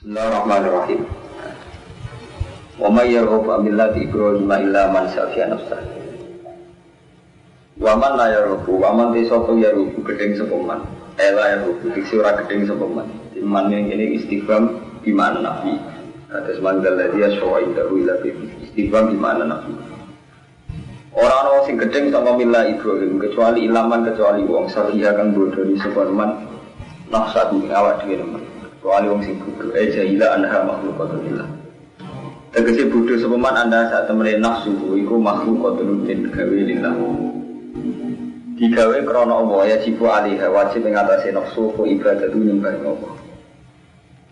Bismillahirrahmanirrahim. Wa may yarghabu an millati Ibrahim illa man safiya nafsah. Wa man la yarghabu wa man tisatu yarghabu gedeng sapa man. Ela yarghabu diksi ora gedeng sapa man. Iman ini istighfam bi ma'na nafi. Atas mangdal ladhi yashwa indahu ila bi istighfam bi ma'na nafi. Orang-orang sing gedeng sama mila Ibrahim kecuali ilaman kecuali wong safiya kang bodho ni sapa man. Nafsah awak dhewe nemen. Kecuali wong sing bodoh, jahila anha makhlukatulillah. Tegese bodoh sepeman anda saat temene nafsu iku makhlukatulillah gawe lillah. Digawe krana Allah ya jibu alaiha wajib ing atase nafsu ku ibadatu nyembah Allah.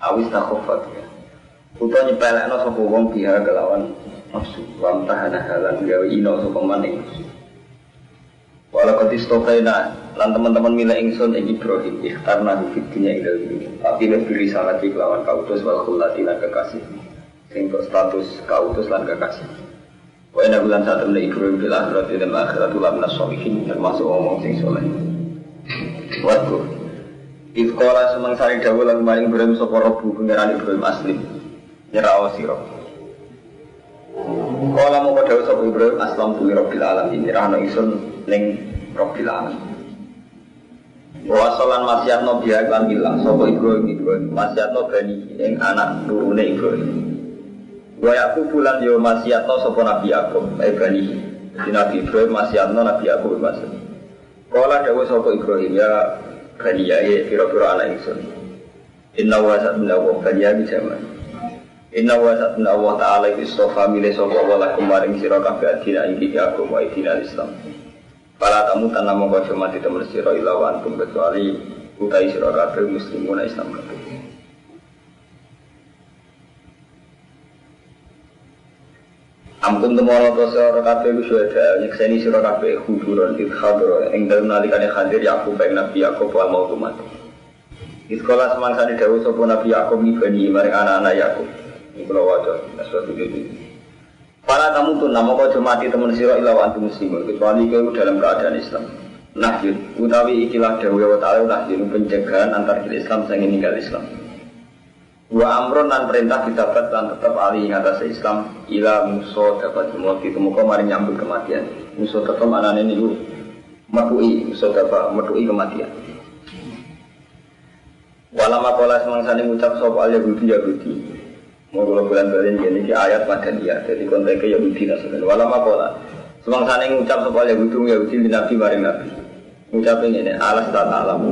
Awis takhofat ya. Utawa nyepelekno sapa wong biha kelawan nafsu, wa tahana halan gawe ino sapa man ing nafsu. Walaqad istofaina lan teman-teman mila ingsun ing Ibrahim ikhtarna fi dunya ila dunya tapi lebih risalah di kelawan kautus wal khulati lan kekasih sing berstatus kautus lan kekasih wa inna bulan saat temen Ibrahim bil akhirat dan akhirat ulam nasolihin termasuk omong sing soleh waktu ifqala semangsari dawuh lan maring Ibrahim sapa Rabbu pangeran Ibrahim aslim nyerah sira kala moko dawuh sapa Ibrahim aslam tu rabbil alamin nyerahno ingsun ning rabbil alamin wa salan masyatno biya lan bilang sapa Ibrahim masyatno bani ing anak turune Ibrahim wa yakub bulan yo masyatno sapa Nabi Yakub bani Nabi Ibrahim masyatno Nabi Yakub maksud kala dawuh sapa Ibrahim ya bani ya pira-pira anak ingsun inna wa satna wa bani ya jaman inna wa satna wa ta'ala istofa milih sapa wa lakum maring sira kabeh dina iki Yakub wa dina Islam. Para tamu tanah mengkau mati teman siro ilawan tum kecuali utai siro kabeh muslimun Islam kabeh. Ampun temono to siro kabeh suweda nyekseni siro kabeh huduron idkhadro ing dalem nalikane hadir Yakub ing Nabi Yakub wal mau mati. Iskola semangsane dawuh sapa Nabi Yakub ngibani maring anak-anak Yakub. Iku lho waca sesuatu iki. Para tamu tuh nama kau mati teman siro ilawan tu muslimun kecuali kau dalam keadaan Islam. Nahyun utawi ikilah dawe wa ta'ala nahyun pencegahan antar Islam sang ninggal Islam. Wa amron dan perintah ditabat dan tetap alih atas Islam ila musuh dapat mati temuka mari nyambut kematian. Musuh tetap anane niku matui musuh dapat matui kematian. Walama kola semangsane ngucap sapa Yahudi mau kalau bulan balen ini di ayat Madaniyah jadi konteksnya Yahudi nasional walama kola semangsane ngucap sapa Yahudi Nabi maring Nabi ngucapin ini alas tak alam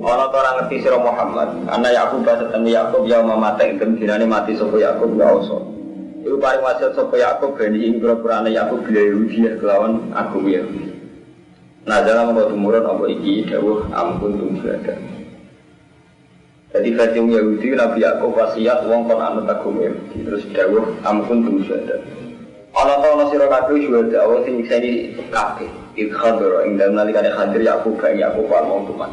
ana orang ngerti sira Muhammad ana Yakub setemu Yakub ya mamate ing dinane mati sapa Yakub ya oso iku paring wasiat sapa Yakub ben ing pura-purane Yakub bila Yahudi kelawan aku ya nah dalam kok tumurun apa iki dawuh ampun tum syada. Jadi versi Yahudi Nabi Yakub wasiat wong kon anut agama Yahudi terus dawuh ampun tu syada. Ana sira kabeh syada wong sing nyiksa kabeh. Idkhadra ing dalem nalikane hadir Yakub bang Yakub wal tuman.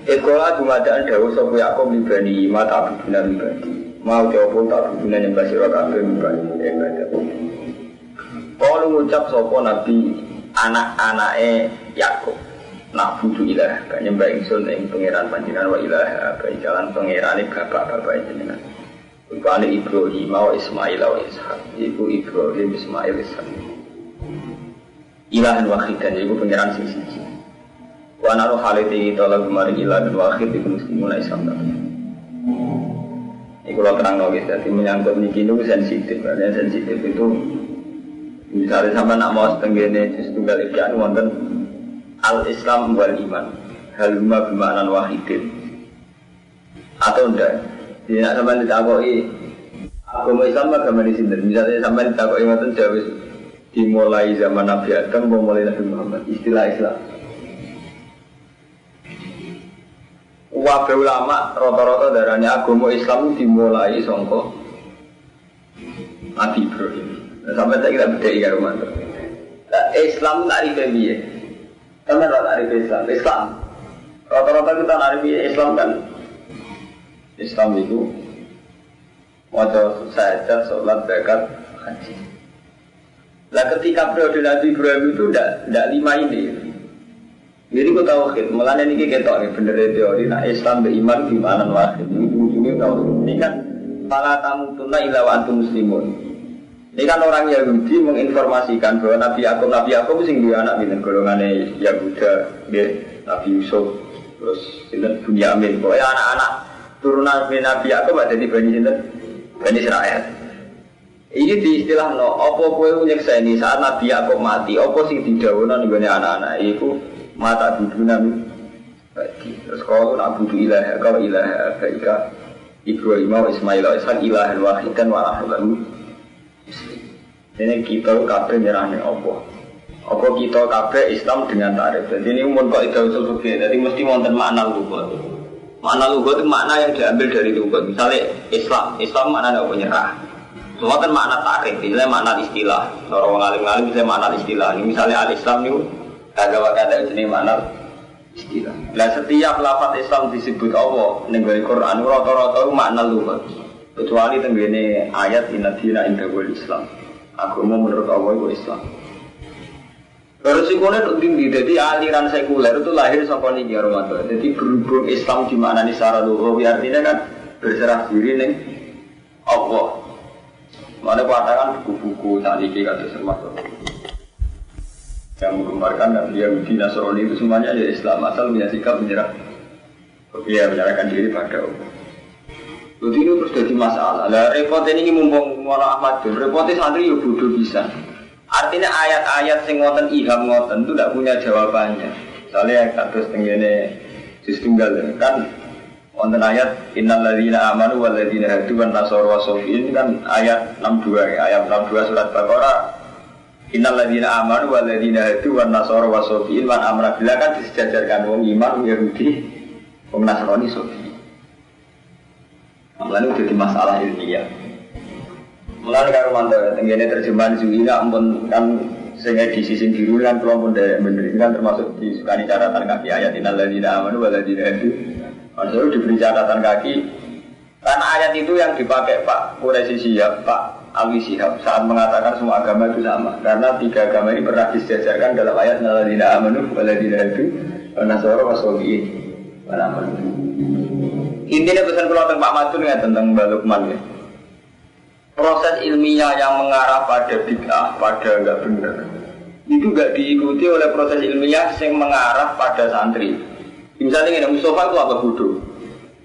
Ikola dumadaan dawuh sapa Yakub libani mata abduna libani. Mau jawab tak abduna nyembah sira kabeh libani ibadah. Kalau ngucap sapa Nabi anak-anake Yakub nak butuh ilah, gak nyembah ingsun yang pengiran panjenengan wa ilah, gak jalan pengirane bapak-bapak jenengan. Rupane Ibrahim wa Ismail wa Ishak, iku Ibrahim Ismail Ishak. Ilahan wahidan, iku pengiran sisi. Wa naruh haliti tolak kemarin ilahan wahid, iku muslimun Islam. Iku lo terang logis, jadi menyangkut niki itu sensitif, karena sensitif itu misalnya sama nak mau setenggene justru balik ke wonten al-Islam wal iman haluma bimanan wahidin atau enggak jadi nak sampai ditakoi agama Islam agama di sini misalnya sampai ditakoi ngoten jawab dimulai zaman Nabi Adam mulai Nabi Muhammad istilah Islam wabe ulama rata-rata darahnya agama Islam dimulai songko Nabi Ibrahim sampai saya kira beda ikan rumah Islam tak ribet karena rata-rata Islam rata-rata kita narifi Islam kan Islam itu wajah saja sholat zakat haji. Nah ketika periode Nabi Ibrahim itu tidak lima ini Jadi aku tahu khid, malah ini kita tahu bener teori. Nah Islam beriman di mana wahid. Ini ujungnya Ini kan fala tamutunna illa wa antum muslimun. Ini kan orang Yahudi menginformasikan bahwa Nabi Yakub sing duwe anak binten golongane Yahuda, nggih, Nabi Yusuf, terus sinten Bunyamin. Pokoke anak-anak turunan Nabi Yakub ada di Bani sinten? Bani Israil. Ini diistilahno, apa kowe nyekseni saat Nabi Yakub mati, apa sing didhawuhna ning anak-anak iku mata duduna terus kalau nak butuh ilaha kau ilaha baika Ibrahim wa Ismail wa Ishaq ilahan wahidan wa lahu. Ini kita kabeh nyerahne apa kita kabeh Islam dengan tarif. Jadi ini umum kok itu usul fikih. Jadi mesti wonten makna lugat. Makna lugat itu makna yang diambil dari lugat. Misalnya Islam maknanya apa nyerah. Semua kan makna tarif, misalnya makna istilah. Orang alim-alim misalnya makna istilah. Ini misalnya al-Islam itu kata-kata ini makna istilah. Nah setiap lafaz Islam disebut Allah ning Quran rata-rata makna lugat. Kecuali tenggene ayat inna dina indahul Islam. Agama menurut Allah itu Islam. Resikonya itu tinggi, jadi aliran sekuler itu lahir saka niki Ramadan. Jadi berhubung Islam di mana nih secara lughawi artinya kan berserah diri ning Allah. Mana katakan buku-buku saniki kata termasuk yang menggambarkan Nabi Yahudi Nasrani itu semuanya ya Islam asal punya sikap menyerahkan diri pada Allah. Jadi ini terus jadi masalah. Lah repot ini mumpung Muhammad Ahmad Dun, repotnya santri ya bodoh bisa. Artinya ayat-ayat sing ngoten ilham ngoten itu tidak punya jawabannya. Misalnya yang kados tengene sistem tunggal kan wonten ayat innal ladzina amanu wal ladzina hadu wan nasara wasofiin kan ayat 62 ayat 62 surat Baqarah. Innal ladzina amanu wal ladzina hadu wan nasara wasofiin wan amra billah kan disejajarkan wong iman Yahudi wong Nasrani sofi. Mulane jadi masalah ilmiah. Mulane karo mantel tengene terjemahan Zuhina ampun kan sing edisi sing biru kan kula pun bener kan termasuk disukani catatan kaki ayat innal ladzina amanu wal ladzina hadu. Maksudnya diberi catatan kaki. Karena ayat itu yang dipakai Pak Quraisy Syihab, Pak Alwi Syihab saat mengatakan semua agama itu sama. Karena tiga agama ini pernah disejarkan dalam ayat innal ladzina amanu wal ladzina hadu wan nasara wasofiin. Intinya pesan keluar Pak Madun ya tentang Mbak Lukman ya. Proses ilmiah yang mengarah pada bid'ah, pada enggak benar, itu enggak diikuti oleh proses ilmiah yang mengarah pada santri. Misalnya ini Mustafa itu apa bodoh?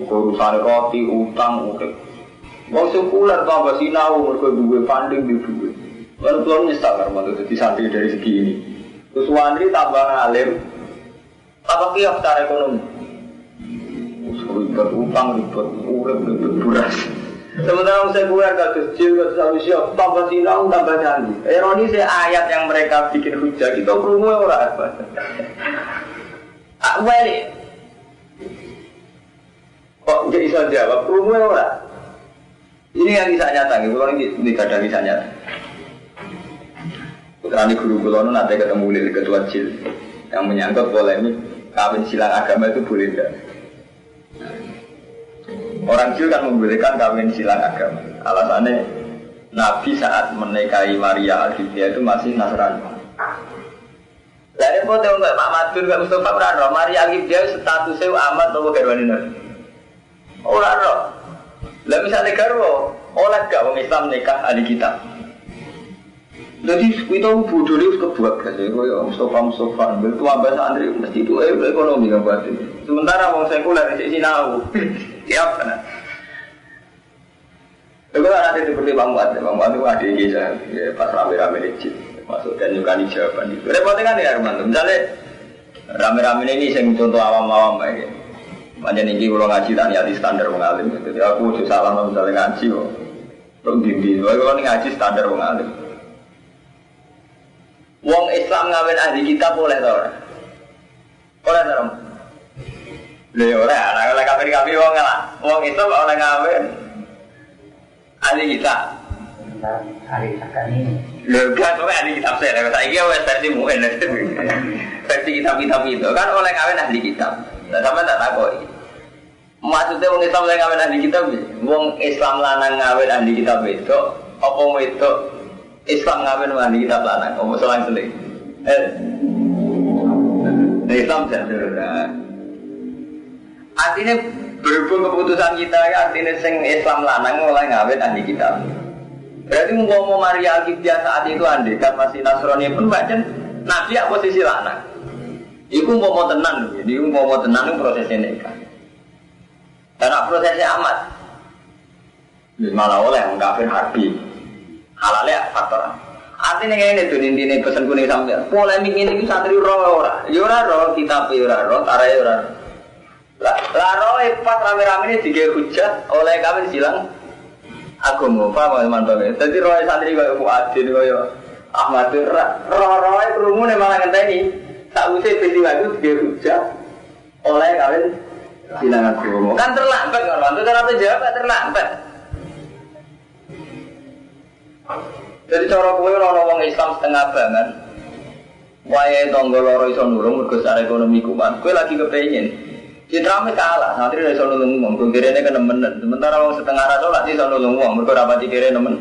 Urusan roti, utang, wong sekuler tambah sinau, mereka duwe funding di duwe. Lalu keluar nyesal karena itu jadi santri dari segi ini. Terus santri tambah ngalim, tambah kiaf secara ekonomi. Ribet utang, ribet urip, ribet beras. Sementara saya keluar kados jil, kados alusia, tambah sinau, tambah canggih. Ironi saya ayat yang mereka bikin hujah, kita krungu ora apa. Wali. Kok nggak bisa jawab, krungu ora. Ini yang kisah nyata, kalau ini tidak ada kisah nyata. Putrani guru kulo nanti ketemu lili ketua jil yang menyangkut polemik kawin silang agama itu boleh tidak? Orang Jil kan membolehkan kawin silang agama. Alasannya Nabi saat menikahi Maria Al-Qibtiyah itu masih Nasrani. Dari foto untuk Pak Madun, Pak Mustafa berada Maria Al-Qibtiyah statusnya amat atau garwani Nabi. Orang roh. Lah misalnya garwo, oleh gak orang Islam nikah ahli kitab. Jadi kita bodoh itu kebuat kan? Kalau Mustafa bertua bahasa Andri mesti itu ekonomi kan buat ini. Sementara orang sekuler di sini tahu. Siap kan? Kalau nanti seperti Bang Muat itu ada kisah pas rame-rame di masuk dan juga di jawaban itu. Repotnya kan ya Arman. Misalnya rame-rame ini yang contoh awam-awam kayak macam ini kalau ngaji tanya di standar mengalim. Jadi aku susah lah misalnya ngaji kok. Terus bimbing. Kalau ngaji standar mengalim. Wong Islam ngawin ahli kitab boleh tau ora? Boleh tau? Lha ya ora, ana kafir-kafir wong lah. Wong Islam oleh ngawin ahli kitab. Ahli kitab ini. Lho kan kok ahli kitab saya, saiki wis versi mu'en. Versi kitab-kitab itu kan oleh ngawin ahli kitab. Lah sampeyan tak takoki. Maksudnya wong Islam oleh ngawin ahli kitab, wong Islam lanang ngawin ahli kitab itu apa wedok Islam ngawin ahli kitab lanang, apa selang-seling? Islam jadul. Artinya Berhubung keputusan kita artinya sing Islam lanang mulai ngawet ahli kitab. Berarti mau Maria Alkitab saat itu andekan masih Nasrani pun macam Nabi ya posisi lanang. Iku mau tenan, jadi mau tenan itu prosesnya nikah. Karena prosesnya amat. Malah oleh yang kafir harbi. Halalnya faktor. Artinya ini tuh intinya pesan kuning sampai polemik ini itu santri ora. Yura ro kita yura ro, tarai yura. Lah ro pas rame-rame ini digawe hujah oleh kami silang. Aku mau apa mantap. Jadi ro santri kaya Fuadin kaya Ahmad ro kerumun malah ngenteni. Tak usah peristiwa itu digawe hujah oleh kami silang aku. Kan terlambat kan, itu cara jawab terlambat. Jadi cara kowe ora wong Islam setengah banget. Wae tangga loro iso nulung mergo secara ekonomi kuat. Kowe lagi kepengin. Citrame kalah, santri iso nulung wong, kok kirene kenemen. Sementara wong setengah ra salat iso nulung wong, mergo ora pati kire nemen.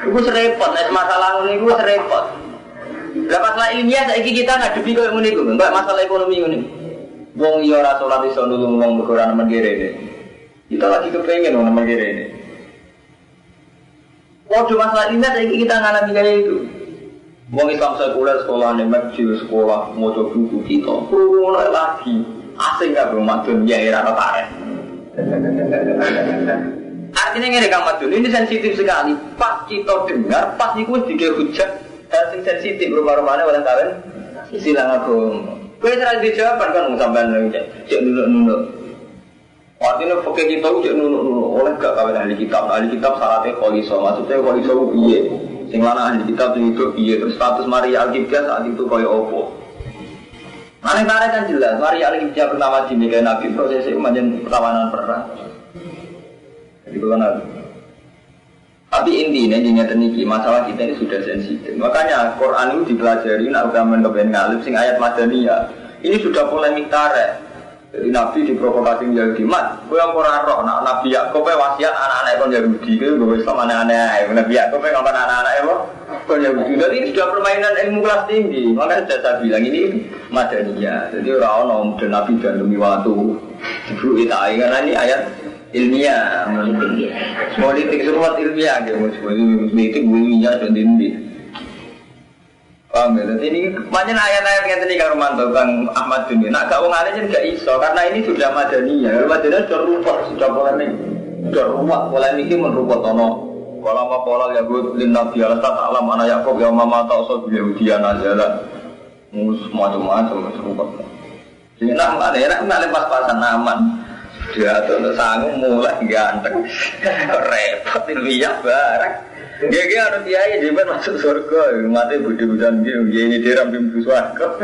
Iku serepot, nek masalah ngene iku serepot. Lah masalah ilmiah saiki kita ngadepi koyo ngene iku, mbak masalah ekonomi ngene. Wong yo ora salat iso nulung wong mergo ora nemen kirene. Kita lagi kepengin wong nemen kirene. Waktu masalah ini saiki kita ngalami kayak itu. Wong Islam sekuler sekolah nih, masjid sekolah, mau coba buku kita, mulai lagi asing nggak belum madun ya era notaris. Artinya nggak rekam madun ini sensitif sekali. Pas kita dengar, pas itu tiga hujat, hal yang sensitif rumah-rumahnya orang kawin silang aku. Kue serah dijawab kan sampai lagi cek nunduk. Artinya fakir kita udah nunuk oleh gak kawin ahli kitab syaratnya kholiso, maksudnya kholiso iya sing lanang ahli kitab itu iya, terus status Maria Alkitab saat itu kaya opo aneh-aneh kan jelas, Maria Alkitab pertama dimiliki Nabi prosesnya macam perlawanan perang jadi kalau tapi intinya nyata niki masalah kita ini sudah sensitif makanya Quran itu dipelajari nak udah mengepen ngalip sing ayat Madaniyah ini sudah polemik tarik. Jadi Nabi diprovokasi Yahudi mat, gue yang kurang roh, Nabi Yakub wasiat anak-anak kon Yahudi, gue Islam aneh-aneh, Nabi Yakub ngomong anak-anak kon Yahudi. Jadi ini sudah permainan ilmu kelas tinggi, makanya saya bilang ini Madaniyah. Jadi orang dan Nabi dan demi waktu, diburu kita karena ini ayat ilmiah, politik semua ilmiah, politik ilmiah dan ilmiah. Paham ya? Jadi ini macam ayat-ayat yang tadi Kang Romanto, Kang Ahmad Dunia. Nak gak orang alim gak iso karena ini sudah Madaniyah. Madaniyah sudah rumput, sudah polemik, sudah rumput. Polemik ini merumput tono. Kalau apa pola ya gue lina biasa tak alam anak Yakob yang mama tak usah beliau dia nazalah, mus macam-macam rumput. Jadi nak ada pas-pasan aman. Dia tuh sanggup mulai ganteng, repot ilmiah barang. Dia harus kiai dia masuk surga, mati budi-budian dia ini dia ramping surga.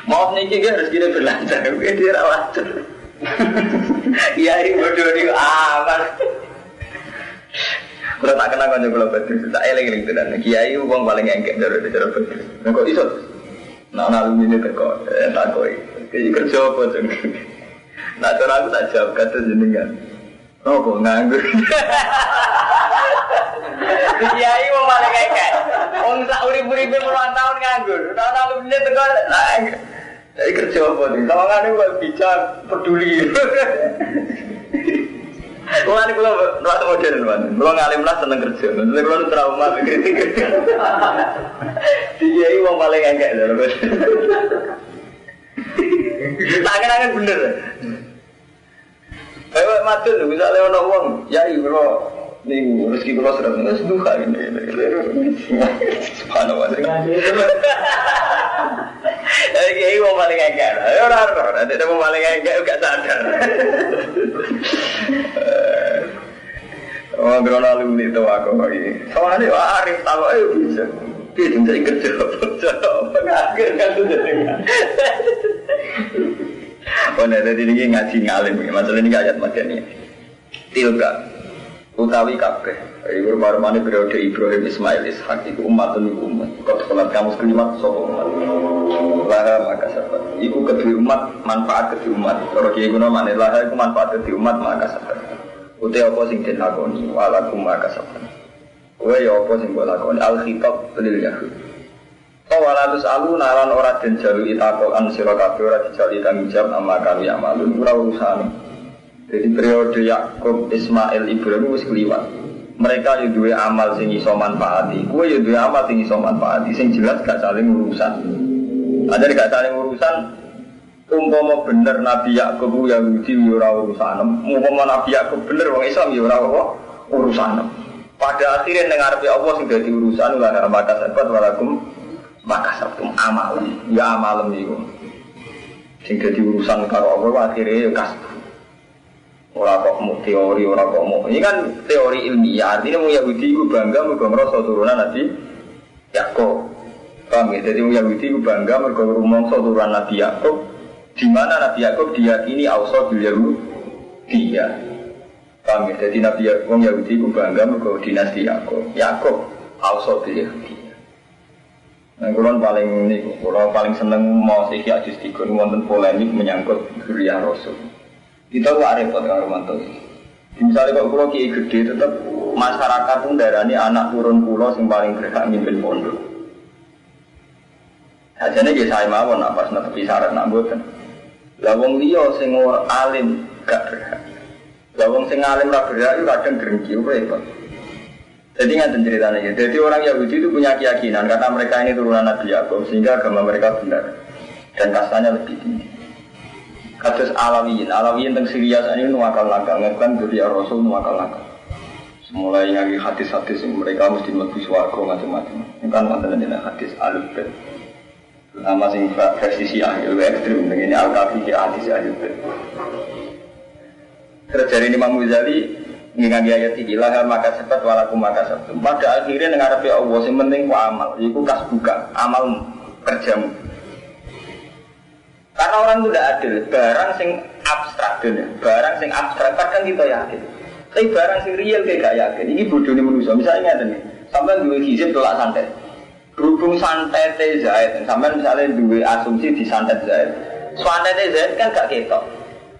Maaf nih dia harus gini berlancar, dia rawat. Kiai bodoh dia aman. Kalau tak kenal kan juga betul, tak eling-eling tu dan kiai uang paling engkek dari cara betul. Kau iso, nak alumni teko, tak koi, kerja apa tu? Nak cara aku tak jawab kata jenengan. Oh kok nganggur. Kiai mau malah kayak orang tak urip-uripe puluhan tahun nganggur. Tahun alumni teko jadi kerja apa nih? Tawangan itu kalau bisa peduli. Kalau ini kalau rasa modern kan, kalau ngalim lah seneng kerja. Maksudnya kalau trauma kritik. Kiai mau malah kayak gitu. Tak kenangan bener. Kayak matun, misalnya orang uang, ya kalau nih rezeki kalau serang itu duha ini. Subhanallah. Kiai mau paling enggak, orang ada mau paling enggak juga sadar. Oh, grono alumni itu aku lagi. Soalnya Arif tahu ayo bisa. Dia bisa kerja, akhir kan sudah dengar. Oh, nanti ini ngaji ngalim, masalah ini ayat Madaniyah. Tilka, utawi kabeh. Ibu rumah-rumah ini periode Ibrahim, Ismail, Ishak, itu umatun ibu umat. Kau sekolah kamu sekelimat, sopo umat. Lara maka sabar. Iku kedua umat, manfaat kedua umat. Kalau dia guna mana, lara itu manfaat kedua umat, maka sabar. Utai apa sing den lakoni, walakum maka sabar. Uwe ya apa sing buat lakoni, al-khitab lil Yahud. Walatus alu nalan ora den jalu itakoan sira kabeh ora dijali tanggung jawab amma kami amalun ora urusan. Jadi periode Yakub, Ismail, Ibrahim wis kliwat. Mereka yo duwe amal sing iso manfaati. Kowe yo duwe amal sing iso manfaati sing jelas gak saling urusan. Ada gak saling urusan. Umpama bener Nabi Yakub Yahudi yo ora urusan. Umpama Nabi Yakub bener wong Islam yo ora urusan. Pada akhirnya ning ngarepe Allah sing dadi urusan la maka sabat walakum maka sabtum amal, ya amalem itu. Sing dadi urusan karo Allah akhirnya ya kasbu. Ora kok mau teori, ora kok mau. Ini kan teori ilmiah. Artinya wong Yahudi itu bangga mergo ngrasa turunan Nabi Yakub. Paham ya? Jadi wong Yahudi itu bangga mergo rumangsa turunan Nabi Yakub. Di mana Nabi Yakub diyakini ausa bil Yahudi. Paham ya? Jadi Nabi wong Yahudi itu bangga mergo dinasti Yakub. Yakub ausa bil Yahudi. Nah, kulon paling seneng mau sih hadis tiga wonten polemik menyangkut zuriyah Rasul. Kita kok repot karo mantu. Misalnya kalau kulon kiai gede tetap masyarakat pun darani anak turun pulau sing paling berhak mimpin pondok. Ajane ge saya mawon apa netepi syarat nak mboten. Lah wong liya sing alim gak berhak. Lah wong sing alim ra berhak kadang grengki repot. Jadi nggak ceritanya ya. Jadi orang Yahudi itu punya keyakinan karena mereka ini turunan Nabi Yakub sehingga agama mereka benar dan kastanya lebih tinggi. Kados Alawiyin tentang Syria saat ini nuakal langkah, ngakkan dari Rasul nuakal langkah. Mulai ngagi hadis-hadis mereka mesti mlebu swarga macam-macam. Ini kan wonten dene hadis Al-Bait. Nama sing versi Syiah lebih ekstrem dengan ini Al-Kafi hadis Al-Bait. Terjadi Imam Ghazali ngingagi ayat iki lah maka cepat walakum maka sabtu. Pada akhirnya ngarepe Allah sing penting ku amal, iku kas buka amal kerjamu. Karena orang itu tidak adil, barang sing abstrak dunia, barang sing abstrak kadang kita yakin. Tapi barang sing real kayak gak yakin. Ini bodohnya manusia. Misalnya ngeten nih, sampai dua hizib tolak santet. Berhubung santet Zaid, sampai misalnya dua asumsi di santet Zaid. Santet Zaid kan gak ketok.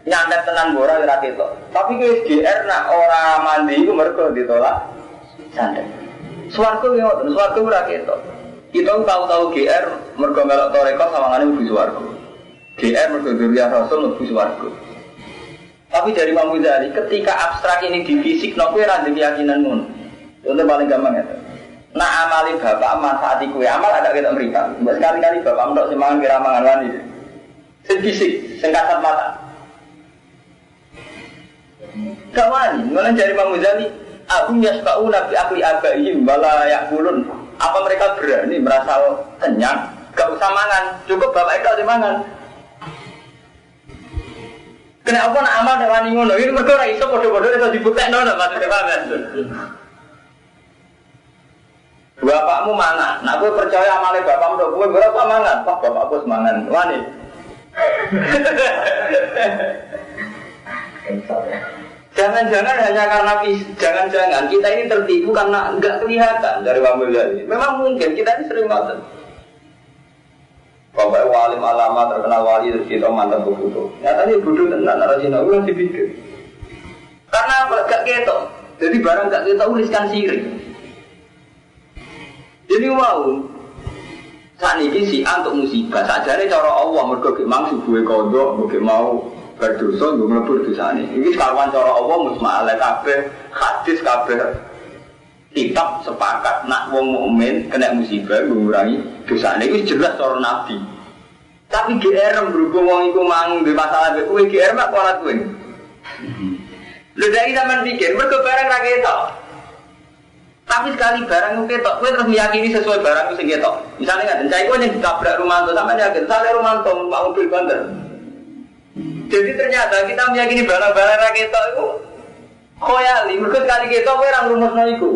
Nyantet tenan bora ora ketok. Tapi ke GR nak ora mandi iku mergo ditolak santet. Swarga yo ngoten, swarga ora ketok. Kita tahu-tahu GR mergo melok toreko sawangane mlebu swarga. GR mergo dzurriyyah Rasul mlebu swarga. Tapi dari Imam Ghazali ketika abstrak ini di fisik no kowe ra ndek keyakinan ngono. Contoh paling gampang ya. Nak amali bapak manfaati kowe amal ada ketok mripat. Mbok sekali-kali bapak ndok sing mangan kira mangan wani. Sing fisik, sing kasat mata. Kawani, malah dari Imam Ghazali, aku yasba'u nabi akli abaihim wala yakulun. Apa mereka berani merasa kenyang? Gak usah mangan, cukup bapak itu mangan. Kenapa nak amal dengan ngono? Ini mereka ora iso padha-padha iso dibuktekno lho maksudnya paham. Bapakmu mangan, nak kowe percaya amale bapakmu ndok kowe berapa mangan? Wah, bapakku semangan. Wani. Jangan-jangan hanya karena jangan-jangan kita ini tertipu karena enggak kelihatan dari wamil ini. Memang mungkin kita ini sering ngotot. Bapak walim alama terkenal wali kita mantan buku. Nyatanya bodoh tenan narasi nabi yang dipikir. Karena apa? Gak ketok. Jadi barang gak ketok tuliskan sirik. Jadi wow. Saat ini si untuk musibah. Sajane cara Allah mergo ge mang subuhe kodok, mergo mau berdosa nggo mlebu dosane. Iki kawan cara Allah musma'ala kabeh, hadis kabeh. Kitab sepakat nak wong mukmin kena musibah ngurangi dosane iku jelas cara Nabi. Tapi GR berhubung wong iku mang duwe masalah mbek kowe GR mak ora kowe. Lha dari zaman pikir mergo barang ra ketok. Tapi sekali barang itu ketok, kowe terus meyakini sesuai barang itu sing ketok. Misalnya ngaten, cah iku yang ditabrak Rumanto sampeyan yakin sale Rumanto numpak mobil banter. Jadi ternyata kita meyakini barang-barang ra ketok iku khoyali, mergo sekali ketok kowe ora ngrumusno iku.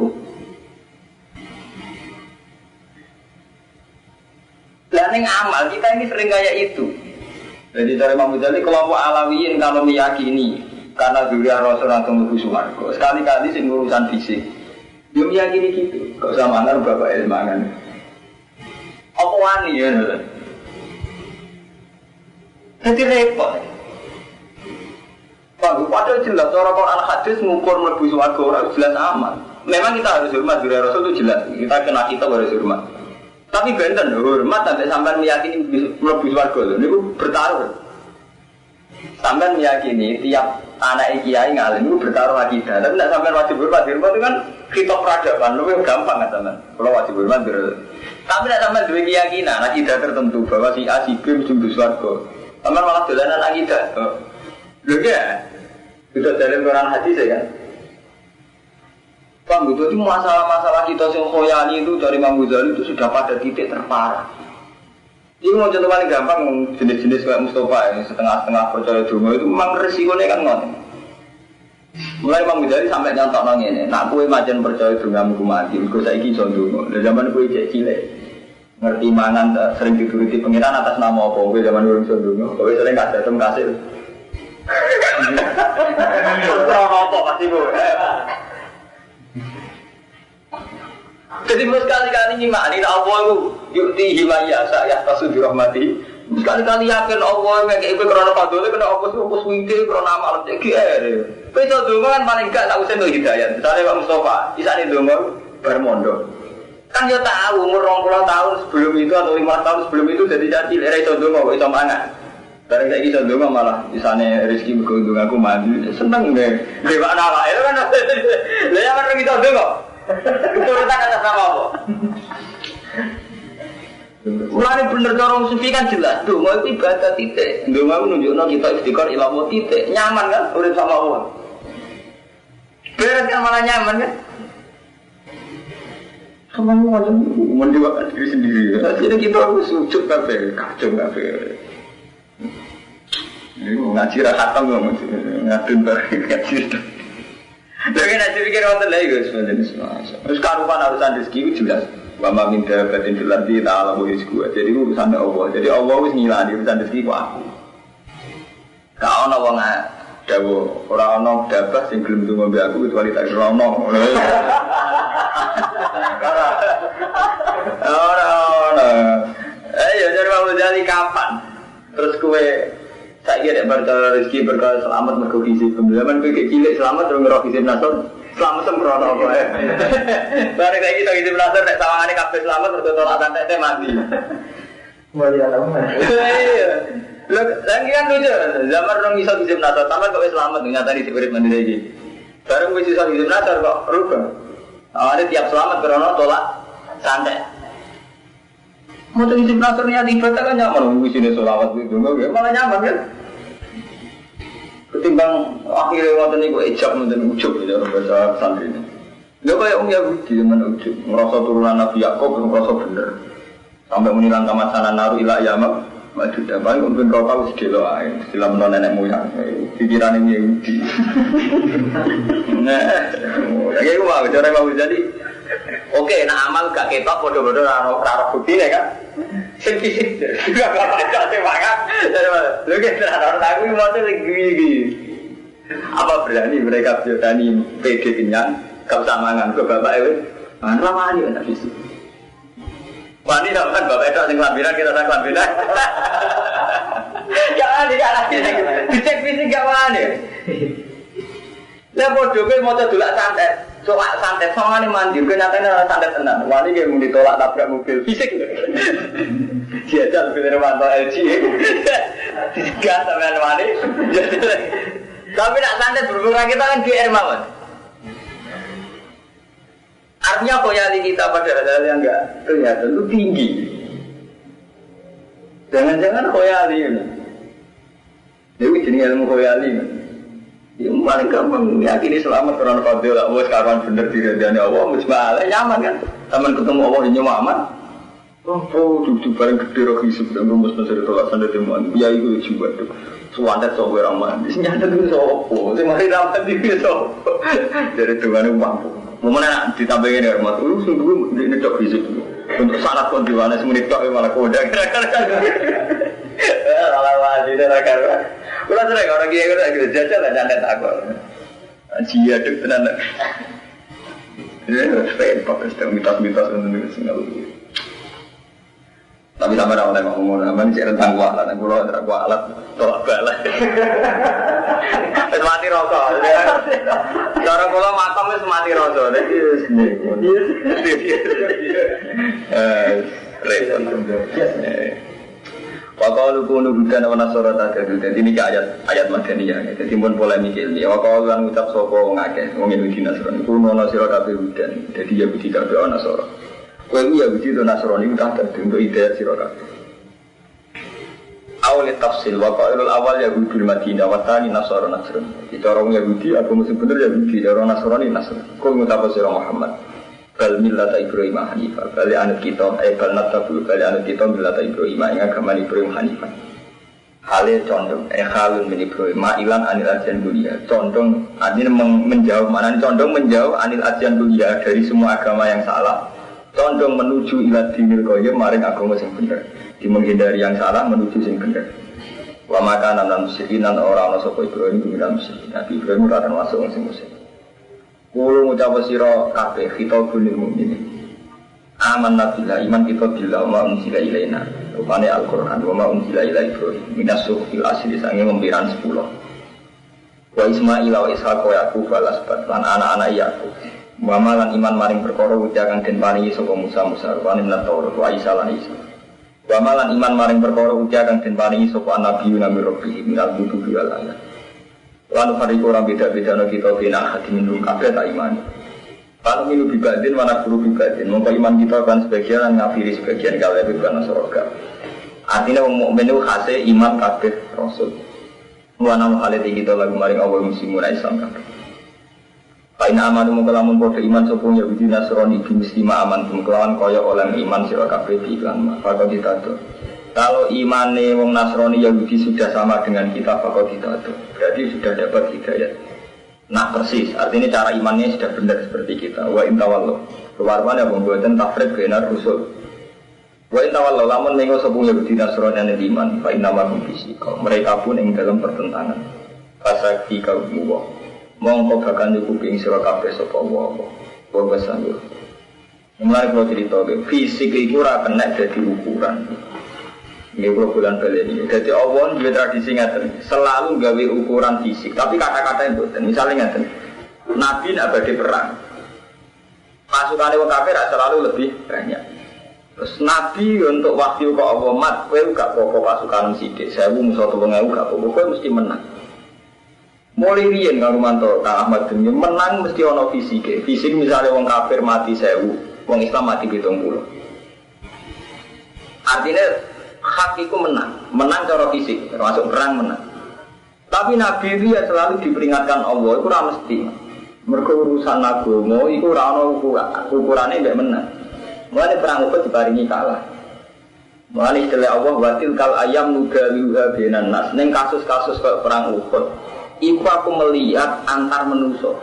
Lah ning amal kita ini sering kayak itu. Jadi dari Imam Ghazali kelompok Alawiyin kalau meyakini karena dzurriyyah Rasul langsung mlebu swarga. Sekali-kali sing urusan fisik. Dia meyakini gitu. Kok sama mangan bapak ilmangan. Apa wani ya? Jadi repot. Padahal jelas cara Quran hadis ngukur mlebu swarga ora jelas amal. Memang kita harus hormat dzurriyyah Rasul itu jelas. Kita kena kita harus hormat. Tapi benten hormat sampai sampean meyakini mlebu swarga lho niku bertaruh. Sampean meyakini tiap anak kiai ngalim niku bertaruh akidah. Tapi nek sampean wajib hormat itu kan kitab peradaban luwih gampang kan sampean. Kalau wajib hormat tapi nek sampean duwe keyakinan akidah tertentu bahwa si A si B mesti mlebu swarga. Sampean malah dolanan akidah. Lho ya. Itu dalam Quran hadis ya kan. Bang, itu masalah-masalah kita yang khoyali itu dari Imam Ghazali itu sudah pada titik terparah. Ini mau contoh paling gampang jenis-jenis kayak Mustafa yang setengah-setengah percaya dungo itu memang resikonya kan ngoten. Mulai Imam Ghazali sampai nyontok nang ngene, nak kowe majen percaya dungamu ku mati, engko saiki iso ndonga. Lah zaman kowe cek cilik ngerti mangan sering dituruti pengiran atas nama apa kowe zaman urung iso ndonga, kowe sering kadang kasih. Ora apa pasti kowe. Jadi sekali-kali ngimani Allah itu yukti himaya saya tasud rahmati. Sekali-kali yakin Allah ngekek kowe krana fadhole kena apa sih apa suwite krana amal cek kere. Kowe iso donga kan paling gak tak usah hidayah. Misale Pak Mustofa, isane donga bar mondok. Kan yo tahu umur 20 tahun sebelum itu atau 5 tahun sebelum itu jadi caci lek iso donga kok iso mangan. Bareng saiki iso donga malah isane rezeki mergo dongaku mandi. Seneng deh. Dewa awake kan. Lah ya kan iso donga. Urutan atas nama apa? Mulane bener cara sufi kan jelas. Donga itu ibadah titik. Donga menunjukno kita istiqor ila Allah titik. Nyaman kan urip sama Allah. Beres kan malah nyaman kan? Kamu mau menjualkan diri sendiri. Jadi kita harus sujud kabeh, kacung kabeh. Ini ngaji rahatam ngomong ngadun bareng ngaji. Lagi nanti pikir wonten lagi guys, terus karupan urusan rezeki itu jelas. Wama minta batin filardi ta'ala rizku. Jadi itu urusan Allah. Jadi Allah wis ngilani urusan rezeki ku aku. Kau ana wong dawa ora ana dabah sing gelem ndonga mbek aku kecuali tak rono. Ora. Ya jadi mau jadi kapan? Terus kowe saya kira berkah rezeki berkah selamat mergo isi pembelajaran kowe cilik selamat terus ngerok isi nasor selamat sembrono apa ya. Bareng saiki tok isi nasor nek sawangane kabeh selamat mergo tolak tete mati. Kembali alam. Iya. Lagi kan lucu, zaman orang iso isi nasor sampe kok selamat nyata di urip mandiri iki. Bareng wis iso isi nasor kok rubah. Awalnya tiap selamat karena tolak santai. Mau tuh isi nasor niat ibadah kan nyaman, isi sholawat itu malah nyaman kan? Ketimbang akhirnya waktu ini gue ejak nonton ujub ya orang bahasa santri ini. Gak kayak Yahudi zaman ujub, merasa turunan Nabi Yakob merasa bener. Sampai menilang kamasanan naru ilah yamak, maju dapat mungkin kau tahu sedelo aja, istilah menon nenek moyang, pikiran ini Yahudi. Nah, kayak gue mau cara mau jadi. Oke, nah amal gak ketok bodoh-bodoh raro bukti ya kan? Fisik, juga gak baca semangat. Lu kita raro aku mau tuh lagi. Apa berani mereka berani PD kenyang, gak usah mangan ke bapak itu, mangan lama aja nak fisik. Wani kan bapak itu asing lambiran kita asing lambiran. Jangan lagi, dicek fisik gak wani. Lah bodoh kowe maca dolak santet. Soal santet sangane mandi, kenyataane ora santet tenan. Wani ge mung ditolak tabrak mobil fisik. Jajal bener mantap LG. Gas sampean wani. Tapi nak santet berkurang kita kan GR mawon. Artinya khoyali kita pada hal-hal yang enggak kelihatan itu tinggi. Jangan-jangan khoyali ini. Dewi jenis ilmu khoyali ini. Ya paling gampang meyakini selamat karena fadil Allah sekarang bener diridani Allah musbah nyaman kan teman ketemu Allah nyaman duduk bareng gede roh hisub dan rumus nasir tolak sandar temuan ya itu juga tuh suantet sopo orang mandi nyata itu sopo semari rapat itu sopo dari Tuhan mampu mau mana ditambahin ya mas sungguh ini cok hisub untuk sangat kondiwana semenit tok malah koda kira-kira malah wajib dan akar. Kalau sering orang kaya kita jajal lah nyantet aku. Jia dek tenan. Ini respect pakai sedang mitos-mitos untuk Singapura. Tapi sampai awalnya ngomong, apa nih rentang kualat, aku loh rentang kualat tolak balik. Mati rokok. Cara kalau matam itu mati rokok. repot. Waqalu kunu hudan wa nasara tadadu. Dadi niki ayat madaniyah. Dadi mun polemik iki. Waqalu lan ucap sapa wong akeh wong Yahudi Nasrani. Kuno ana sira kabeh hudan. Dadi Yahudi kabeh ana Nasara. Kowe Yahudi to Nasrani tak dadi untuk ide sira kabeh. Awal tafsil waqailul awal Yahudi Madinah wa tsani Nasara Nasrani. Kita orang Yahudi apa mesti bener Yahudi orang Nasrani Nasrani. Kowe ngucap sira Muhammad. Bal millata Ibrahim Hanifah. Bal anut kita bal natabu bal anut kita millata Ibrahim ing agama Ibrahim Hanifah. Hale condong halun min Ibrahim ilan anil ajian dunia. Condong artinya menjauh mana condong menjauh anil ajian dunia dari semua agama yang salah. Condong menuju ila dinil qayyim maring agama sing bener. Di menghindari yang salah menuju sing bener. Wa makanan lan musyrikinan ora ana sapa Ibrahim kuwi musyrik. Nabi Ibrahim ora termasuk sing musyrik. Kulo ngucap sira kabeh khitabul mukminin. Amanna billah iman kita billah wa unzila ilaina. Rupane Al-Qur'an wa ma unzila ila Ibrahim minas suhil asli sange mempiran 10. Wa Ismail wa Ishaq wa Yaqub balasbat lan anak-anak Yaqub. Wa malan iman maring perkara ucapan den paringi saka Musa rupane minat Taurat wa Isa lan Isa. Wa malan iman maring perkara ucapan den paringi saka Nabi Nabi Rabbi minal butuhi wal ayat. Lalu hari kurang beda-beda no kita bina hati minum kabeh tak iman. Lalu minum bibadin mana guru bibadin. Mengko iman kita kan sebagian ngafiri sebagian kalau lebih karena soroga. Artinya mukmin itu khase iman kabeh rasul. Wana muhalati kita lagu maring awal muslimun Islam kabeh. Kaina amanu mengkelamun podo iman sopung Yahudi Nasrani bimuslima aman kelawan kaya oleh iman sira kabeh di iklan. Maka kita tuh. Kalau imane wong Nasrani Yahudi sudah sama dengan kita, bakal kita itu berarti sudah dapat hidayah. Nah persis, artinya cara imannya sudah benar seperti kita. Wa intawallo, kewarman ya pembuatan tafrid benar rusul. Wa intawallo, lamun mengo sepung Yahudi Nasrani yang iman, fa inama fisika. Mereka pun yang dalam pertentangan. Pasaki kau muwa, mongko bakal nyukupi sira kabeh sapa wae. Wa basanul. Mulai kalau cerita, fisik itu ora kena jadi ukuran. Ini bulan balik ini. Jadi Allah juga tradisi ngaten, selalu gawe ukuran fisik. Tapi kata-kata itu, misalnya ngaten, Nabi nak badhe perang, pasukan orang kafir selalu lebih banyak. Terus Nabi untuk wahyu ke Allah mat, kowe gak apa-apa pasukan sidik. 1000 musuh 3000 gak apa-apa, kowe mesti menang. Mulai riyen karo manto Kang Ahmad Demi menang mesti ana fisike. Fisik misalnya wong kafir mati 1000, wong Islam mati 70. Artinya hak itu menang cara fisik, termasuk perang menang. Tapi Nabi itu ya selalu diperingatkan Allah, itu ora mesti. Mergo urusan agama iku ora ana ukurane mbek menang. Mulane perang Uhud diparingi kalah. Mulane istilah Allah watil kal ayam nudawiha benan nas. Ning kasus-kasus kaya perang Uhud, iku aku melihat antar manusa.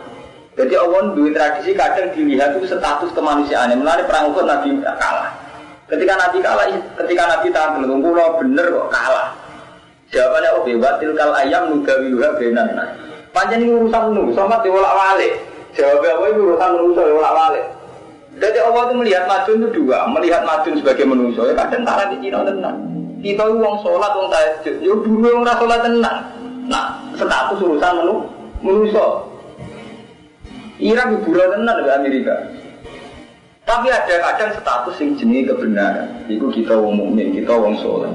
Jadi Allah duwe tradisi kadang dilihat itu status kemanusiaane. Mulane perang Uhud Nabi kalah. Ketika Nabi tampil, kulo bener kok kalah. Jawabannya bebatil kal ayam nudawiha benan nas. Pancen iki urusan manusa mat diwolak-walik. Jawabnya apa itu urusan manusa diwolak-walik. Jadi Allah itu melihat Madun itu dua, melihat Madun sebagai manusa. Ya kadang tak lagi Cina tenang. Kita itu wong sholat, wong tahajud. Ya dulu wong ora sholat tenang. Nah, status urusan manusa. Irak hiburan tenang di Amerika. Tapi ada kadang status yang jenis kebenaran. Itu kita wong mukmin, kita wong sholat.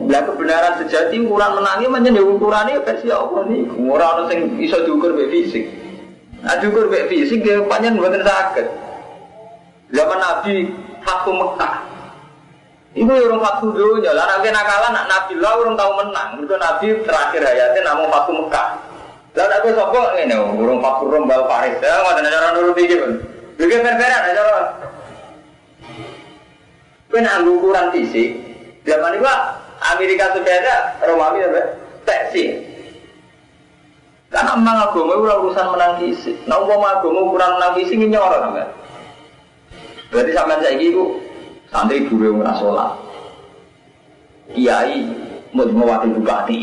Lah kebenaran sejati ukuran menangi menjadi ukurannya versi Allah nih. Orang yang bisa diukur be fisik. Nah diukur be fisik dia panjang buatan sakit. Zaman Nabi Fathu Mekah. Itu orang Fathu dulu jalan. Nabi nakalan nak Nabi lah orang tahu menang. Itu Nabi terakhir hayatnya namun Fathu Mekah. Lalu aku sokong ini orang Fathu Rombal Paris. Ya nggak ada cara dulu pikir pun. Bikin berbeda ada cara. Kena ukuran fisik. Zaman itu Amerika sudah ada Romawi apa? Teksi. Karena memang agama itu urusan menang fisik. Nah agama ukuran menang fisik ini nyorot sampai. Berarti sampai saya itu santri guru yang sholat. Kiai mewakili bupati,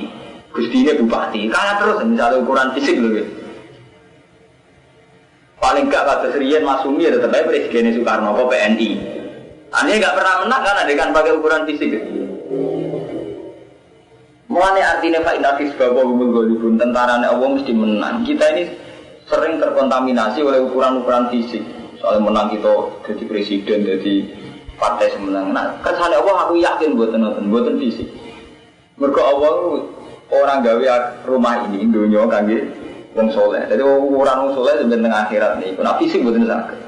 gustinya bupati. Karena terus misalnya ukuran fisik loh. Paling gak kata serian Masumi ya tetap aja Presiden Soekarno atau PNI. Aneh gak pernah menang kan adegan pakai ukuran fisik. Mulane artinya Pak Inafis bahwa golibun tentara Allah mesti menang. Kita ini sering terkontaminasi oleh ukuran-ukuran fisik. Soalnya menang kita jadi presiden, jadi partai semenang. Nah, kersane Allah aku yakin mboten fisik. Mergo Allah orang gawe rumah ini dunya kangge wong saleh. Dadi orang wong saleh sampeyan teng akhirat niku. Nah fisik mboten saged.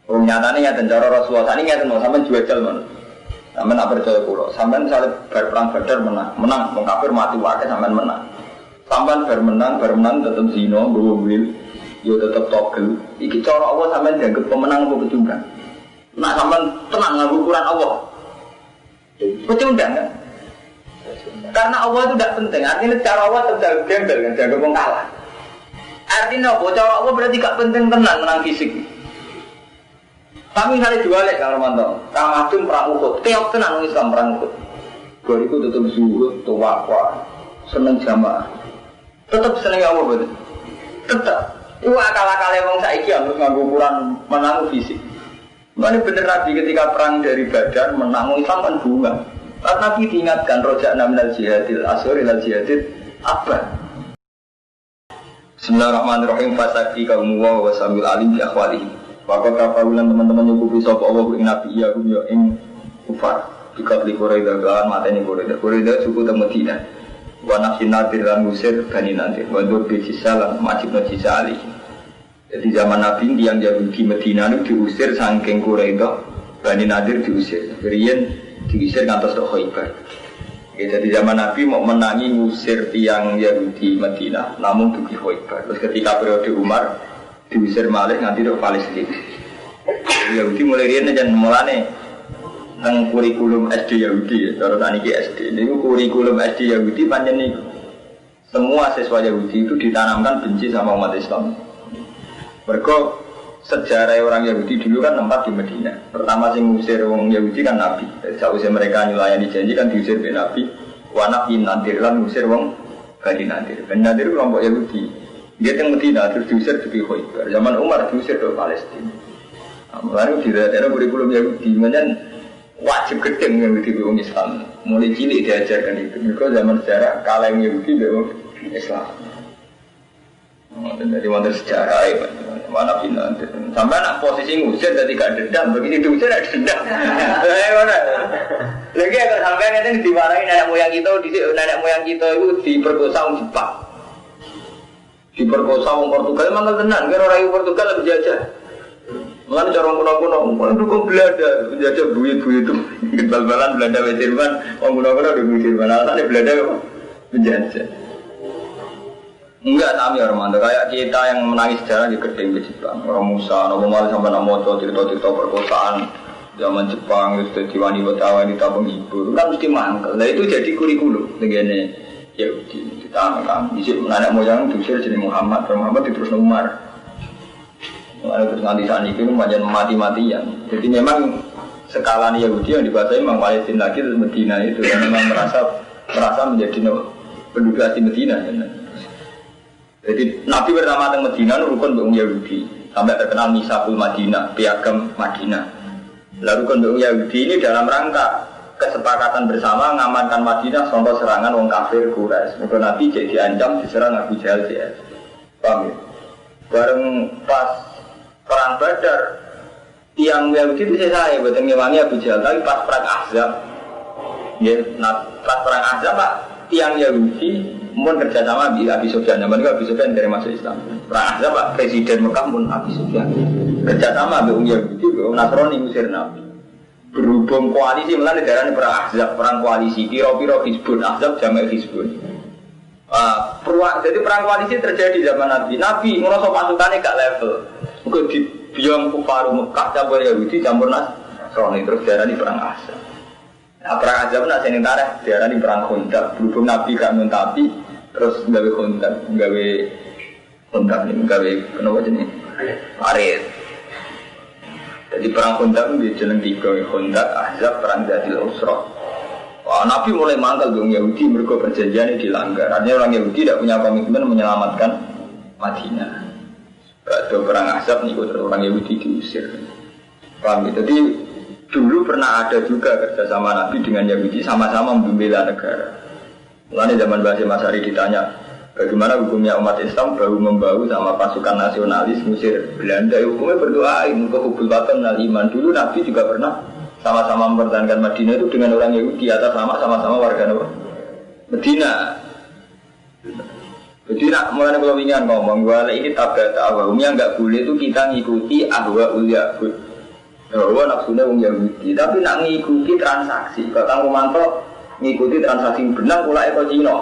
Wong nyatane ya cara Rasulullah sakniki ngeten sampeyan jual men. Sampeyan nak percaya kula, sampeyan saleh bar perang Badar menang, wong kafir mati wae sampeyan menang. Sampeyan bar menang tetep zina, nggowo wil, yo tetep togel. Iki cara Allah sampeyan dianggap pemenang apa pecundang? Nak sampeyan tenang nganggo ukuran Allah. Pecundang kan? Karena Allah itu tidak penting, artinya cara Allah tetap gembel kan, jaga wong kalah. Artinya apa? Cara Allah berarti gak penting tenan menang fisik. Tapi misalnya jualek kalau mantap, kamadun perang Uhud, tiap tenan Islam perang Uhud. Bariku tetap zuhud, tawakal, seneng jamaah. Tetap seneng Allah betul. Tetap. Itu akal-akalnya wong saiki harus nganggo ukuran menang fisik. Mana bener Nabi ketika perang dari Badar menang Islam kan bunga. Nabi diingatkan roja'na minal jihadil asuri minal jihadil abad. Bismillahirrahmanirrahim. Fasaki kaum wa sambil alim bi akhwalihi. Maka kafarulan teman-teman nyukupi sapa Allah ing Nabi ya kum ya ing kufar. Jika beli Quraisy galan mateni Quraisy suku te Madinah. Wa nafsin nadir lan musir bani nadir. Wa dur bi sisalan majib najisa ali. Jadi zaman Nabi yang Yahudi Madinah itu diusir saking Quraisy, Bani Nadir diusir. Kemudian diusir ngantos ke Khaibar. Jadi zaman Nabi mau menangi ngusir tiang Yahudi Madinah, namun dugi Khaibar. Terus ketika periode Umar diusir malih nganti ke Palestina. Yahudi mulai riyen jan mulane nang kurikulum SD Yahudi, cara saniki SD. Niku kurikulum SD Yahudi pancen niku. Semua siswa Yahudi itu ditanamkan benci sama umat Islam. Mereka sejarah orang Yahudi dulu kan tempat di Medina. Pertama sing ngusir orang Yahudi kan Nabi. Sausnya mereka nyulayani janji kan diusir oleh Nabi. Wanak bin Nadir lan ngusir orang Bani Nadir. Bani Nadir kelompok Yahudi. Dia yang Medina terus diusir di Khaibar. Zaman Umar diusir ke Palestina. Lalu di daerah kurikulum Yahudi macam wajib gedeng Yahudi orang Islam. Mulai cilik diajarkan itu. Mereka zaman sejarah kalah Yahudi orang Islam. Jadi wonder sejarah mana pindah sampai nak posisi ngusir jadi gak dendam begini diusir ada dendam mana lagi agar sampai nanti dimarahin nenek moyang kita itu diperkosa orang Jepang diperkosa orang Portugal emang tenang kira orang Portugal lebih jajah mengenai corong kuno-kuno orang dukung Belanda jajah buyut-buyut itu bal-balan Belanda Jerman orang kuno-kuno dukung Jerman alasannya Belanda menjajah. Enggak sami Armando, kayak kita yang menangis sejarah di gedeng ke Jepang. Orang Musa, Nabi Muhammad sampai nak moco cerita-cerita perkosaan zaman Jepang itu jadi wanita penghibur kan mesti mangkel. Nah itu jadi kurikulum begini Yahudi. Kita kan disini nenek moyang diusir jadi Muhammad terus Umar. Lalu terus nanti saat itu macam mati-matian. Jadi memang skala Yahudi yang dikuasai memang Palestina lagi terus Medina itu yang memang merasa menjadi penduduk asli Medina. Jadi Nabi pertama teng Madinah rukun mbek Yahudi sampai terkenal Misakul Madinah, piagam Madinah. Lalu rukun mbek Yahudi ini dalam rangka kesepakatan bersama mengamankan Madinah contoh serangan wong kafir Quraisy. Maka Nabi jadi diancam diserang Abu Jahal CS. Paham ya? Bareng pas perang Badar tiang Yahudi itu saya boten ngewangi Abu Jahal tapi pas perang Ahzab. Ya, pas perang Ahzab Pak tiang Yahudi mun kerjasama di Abi Sufyan, zaman itu Abi Sufyan dari masuk Islam. Perang Ahzab Pak Presiden Mekah pun Abi Sufyan. Kerjasama dengan Yahudi, dengan Nasrani ngusir Nabi. Berhubung koalisi melalui darah perang Ahzab, perang koalisi. Piro-piro Hizbun, Ahzab jamak Hizbun. Jadi perang koalisi terjadi zaman Nabi. Nabi ngerasa pasukannya gak level. Mungkin di biang kufaru Mekah campur Yahudi campur Nasrani terus darah di perang Ahzab. Nah, perang Ahzab nak seneng tareh diarani perang Khandaq. Berhubung Nabi gak nuntapi terus gawe Khandaq, gawe kenapa jenis? Parit. Jadi perang Khandaq itu jeneng 3 Khandaq, Ahzab, perang Dzil Usra. Wah, Nabi mulai mangkal dengan Yahudi mereka perjanjian dilanggar. Artinya orang Yahudi tidak punya komitmen menyelamatkan Madinah. Ada perang Ahzab nih orang Yahudi diusir. Paham? Jadi dulu pernah ada juga kerjasama Nabi dengan Yahudi sama-sama membela negara. Mulanya zaman Basim Masari ditanya, Bagaimana hukumnya umat Islam bahu membahu sama pasukan nasionalis Mesir Belanda? Hukumnya berdoa ke hubul watan al iman. Dulu Nabi juga pernah sama-sama mempertahankan Madinah itu dengan orang Yahudi atas sama-sama warga Medina. Jadi nak mulai kalau ingin ngomong bahwa ini tabiat awamnya nggak boleh itu kita ngikuti ahwa ul yahud. Bahwa nafsunya orang Yahudi. Tapi nak ngikuti transaksi. Kalau Kang Romanto ngikuti transaksi benang pula ekor Cina.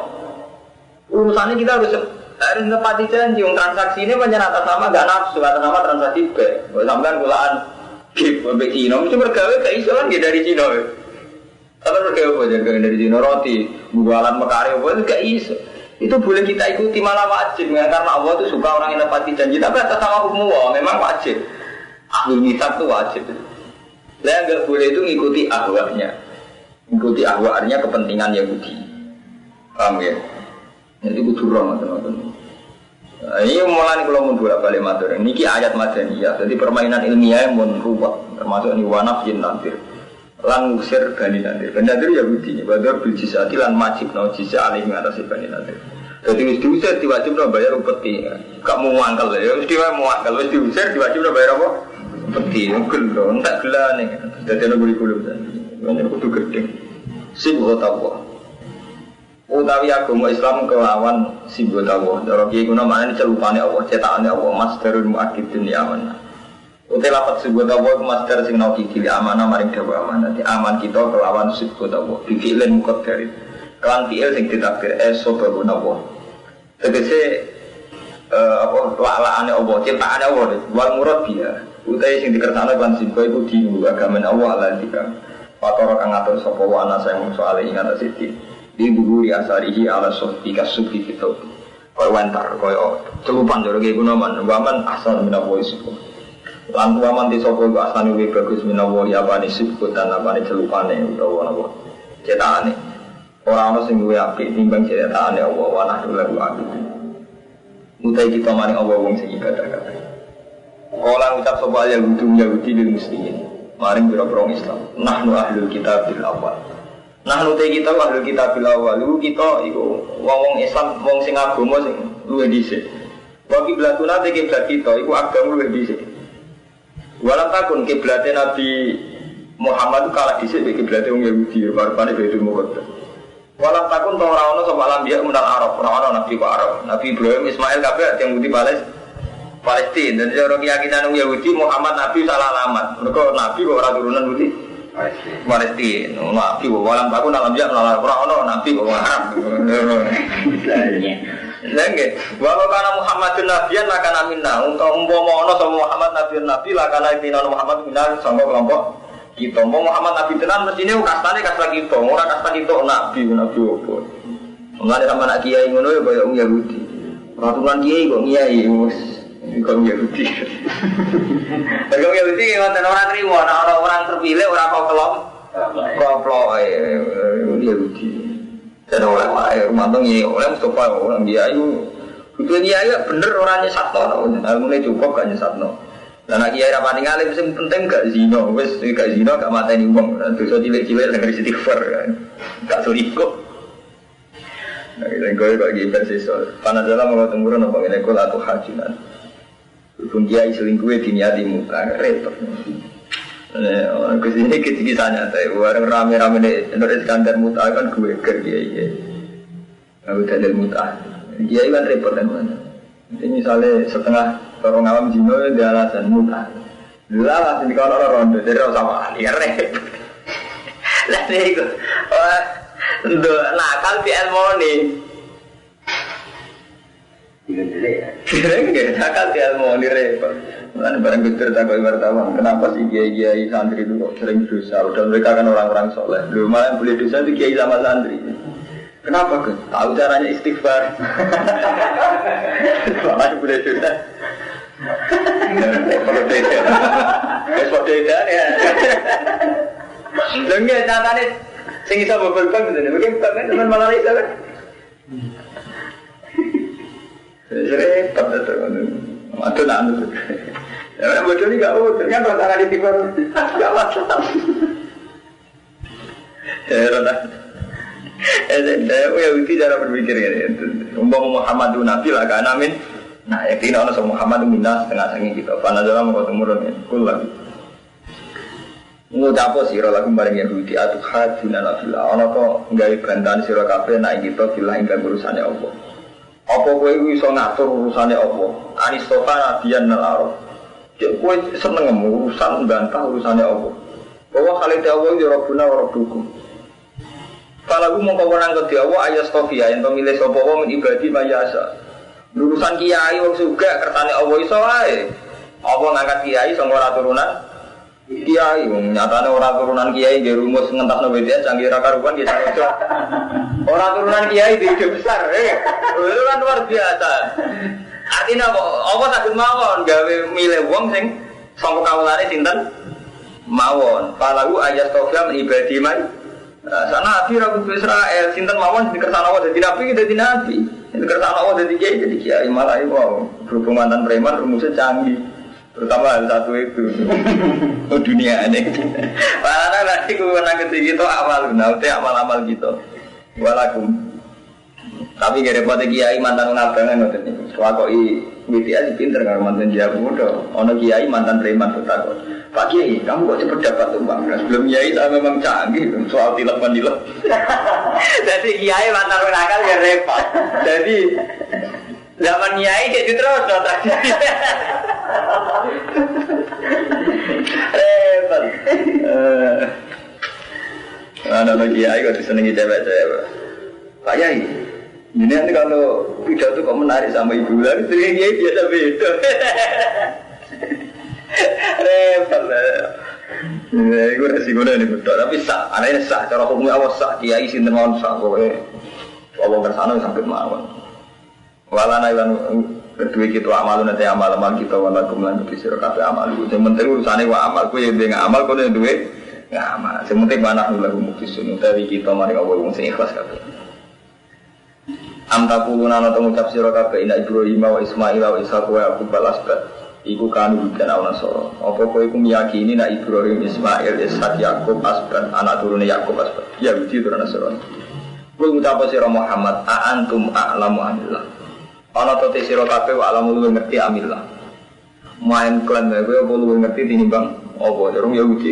Urusannya kita harus nepati janji. Transaksi ini banyak atas nama gak nafsu, atas nama transaksi B. Kalau sampai kulaan gip sampai Cina, mesti bergawe ke Islam dia dari Cina. Atau bergawe apa aja dari Cina roti, bualan mekari apa itu gak iso. Itu boleh kita ikuti malah wajib, karena Allah itu suka orang yang nepati janji. Tapi atas nama hukum Allah memang wajib. Ahlul mitsaq itu wajib. Saya nggak boleh itu ngikuti ahwanya. Ngikuti ahwa artinya kepentingan Yahudi. Paham ya? Jadi kudu roh teman-teman. Ini mulai kalau mau bolak balik matur. Ini ayat madaniyah. Jadi permainan ilmiah yang merubah. Termasuk ini wanaf jin nantir. Lan ngusir bani nantir. Bani nantir Yahudi. Badar bil jizati lan majib no jizah alih mengatasi bani nantir. Jadi mesti diusir diwajib no bayar upeti. Gak mau ngangkal ya. Mesti mau ngangkal. Mesti diusir diwajib no bayar apa? Upeti. Gelo. Tak gelah nih. Jadi ada kurikulum tadi. Banyak kudu gede. Simbol Allah. Utawi agama Islam kelawan simbol Allah. Cara kiai kuna maknane celupane Allah, cetakane Allah, masdarul muakkidun li amanah. Utawi lafaz simbol Allah iku masdar sing naukidi li amanah maring dawa amanah. Di aman kita kelawan simbol Allah. Bi fi'lin muqaddar. Kelan fi'il sing ditakdir sababun Allah. Tegese laane Allah, cetakane Allah, wal murad biha. Utawi sing dikersakno lan simbol iku di agama Allah lan dikang. Patoro kang ngatur sapa wa ana sing soal ing atas iki. Di duri asarihi ala sofi kasufi kita kau wantar kau celupan jorok ibu naman waman asal minawoi suku lantu waman di sopo itu asal lebih bagus minawoi apa nih suku dan apa nih celupane utawa apa cetaane orang orang sing duwe api timbang cetaane Allah wanah dulu api mutai kita mari Allah wong sing ibadah kata orang ucap sopo aja Yahudi lil muslimin maring biro-biro Islam nahnu ahlul kitabil awal. Nah nute kita ahlul kitabil awal kita iku wong Islam wong sing agama sing luwih dhisik. Wa kiblatuna te kiblat kita iku agama luwih dhisik. Walam takun kiblate Nabi Muhammad kalah dhisik mek kiblate wong Yahudi barpane Baitul Muqaddas. Walam takun to ora ono sapa lambiya munal Arab, ora ono nabi kok Arab. Nabi Ibrahim Ismail kabeh yang putih Palestina dan cara keyakinan wong Yahudi Muhammad nabi salah alamat. Mergo nabi kok ora turunan putih Palestina, nabi walam takun dalam dia melalui Quran, nabi kok Arab. Lagi, walau karena Muhammadun Nabiyan akan aminah. Untuk umpama ono sama Muhammad Nabi lakana ibnu Muhammad minal sama kelompok kita. Muhammad Nabi tenan mestine kastane kasta kita, ora kasta kita nabi opo. Mulane sama nak kiai ngono ya kaya wong Yahudi. Peraturan kiai kok kiai wis kok Yahudi. Kalau Yahudi ngoten ora trimo, orang terpilih ora kok kelompok Yahudi. Dan oleh wae rumantong ya oleh Mustafa orang dia itu dia bener orang nyesatno. Mulai cukup gak nyesatno. Lah nek kiai ra paning alim sing penting gak zina, wis gak zina gak mateni wong. Dosa cilik-cilik nang istighfar kan. Gak selingkuh. Nah, kita kok gimana sih soal. Panadalah mau temurun apa ngene kok atuh hajinan. Pun kiai selingkuh diniati muka repot. Orang kesini kisahnya saya orang rame-rame di Nur Iskandar muta kan gue kerja aku dalil muta dia kan repot kan mana ini misalnya setengah orang awam jino dia alasan muta lah sini kalau orang rondo jadi orang sama dia repot lah nih itu untuk nakal di Elmoni kira-kira nakal di Elmoni repot. Kan barang betul tak kau wartawan. Kenapa sih kiai santri itu kok sering dosa? Udah mereka kan orang-orang soleh. Lu malah boleh dosa itu kiai sama santri. Kenapa kan? Tahu caranya istighfar. Malah boleh dosa. Kalau beda ya. Dengar catanya. Sing iso bobol-bobol betul. Mungkin kan teman malah itu kan. Repot betul. Aduh nak anu. Ya bodoh ni gak bodoh. Kan rata di timur. Gak masalah. Heran dah. Saya Yahudi cara berpikir ini. Umpama Muhammadun Nabi lah kan amin. Nah, yakti ana Muhammad minna setengah sangi kita. Pana dalam kok temurun kul lagi. Ngucapo sira lagu bareng Yahudi atuh hajuna nafila. Ana kok gawe bantahan sira kabeh nek kita bilah ing urusane Allah. Apa kowe iso ngatur urusane Allah? Aristofa nabiyan nal. Cek kowe seneng urusan bantah urusane Allah. Bahwa khalid Allah ya Rabbuna wa Rabbukum. Kalau mau kau menang ke dia, ayat Sofia yang memilih sopo min ibadi mayasa. Urusan kiai wong juga kertane Allah iso wae. Apa ngangkat kiai sing ora turunan kiai, nyatane ora turunan kiai nggih rumus ngentasno WDS canggih ra karuan kita ojo. Ora turunan kiai di ide besar, itu kan luar biasa. Artinya apa saged mawon gawe milih wong sing sangka kawulane sinten mawon. Palahu ayat Sofia min ibadi mayasa. Sana Nabi Rabu Israel, sinten mawon dikersana Allah dadi nabi dadi nabi. Dikersana Allah dadi kiai dadi kiai malah wow. Berhubung mantan preman rumusnya canggih. Terutama hal satu itu. Dunia ini. Karena nanti kewenangan ketiga itu amal, nanti amal-amal gitu. Walakum. Tapi gak repot kiai mantan ngabangan ngoten niku. Wakoi WTS pinter karo mantan jago muda. Ono kiai mantan preman takut. Pak Kiai, kamu kok cepat dapat uang? Sebelum Kiai saya memang canggih soal tilap-tilap. Jadi Kiai mantan nakal ya repot. Jadi zaman Kiai jadi terus tadi. Repot. Ada Kiai kok disenangi cewek-cewek. Pak Kiai, ini nanti kalau pidato kok menarik sama ibu, itu Kiai biasa beda. Repot lah. Iku resikonya ini betul. Tapi sah, anaknya sah. Cara hukumnya awas sah. Kiai sinten mawon sah. Pokoknya Allah kersana sampai mawon. Walana ilan kedua kita amal nanti amal kita walakum lan bisir kafe amal. Yang penting urusannya wa amal. Kau yang dia amal, kau yang dua nggak amal. Yang penting mana lagu mukisun. Dari kita mari Allah yang sing ikhlas kafe. Amtakuluna atau mengucap sira kafe. Ina Ibrahim wa Ismail wa Ishaq wa Yaqub al-Asbad. Iku kanu bukan awal Nasoro. Apa kau iku meyakini nak Ibrahim, Ismail, Ishak, Yakub, Asbad, anak turunnya Yakub, Asbad. Yahudi turun Nasoro. Kul ngucap sira Muhammad, aantum a'lamu amillah. Ana to te sira kabeh wa alamu luwih ngerti amillah. Main klaim kowe apa luwih ngerti tinimbang apa durung Yahudi.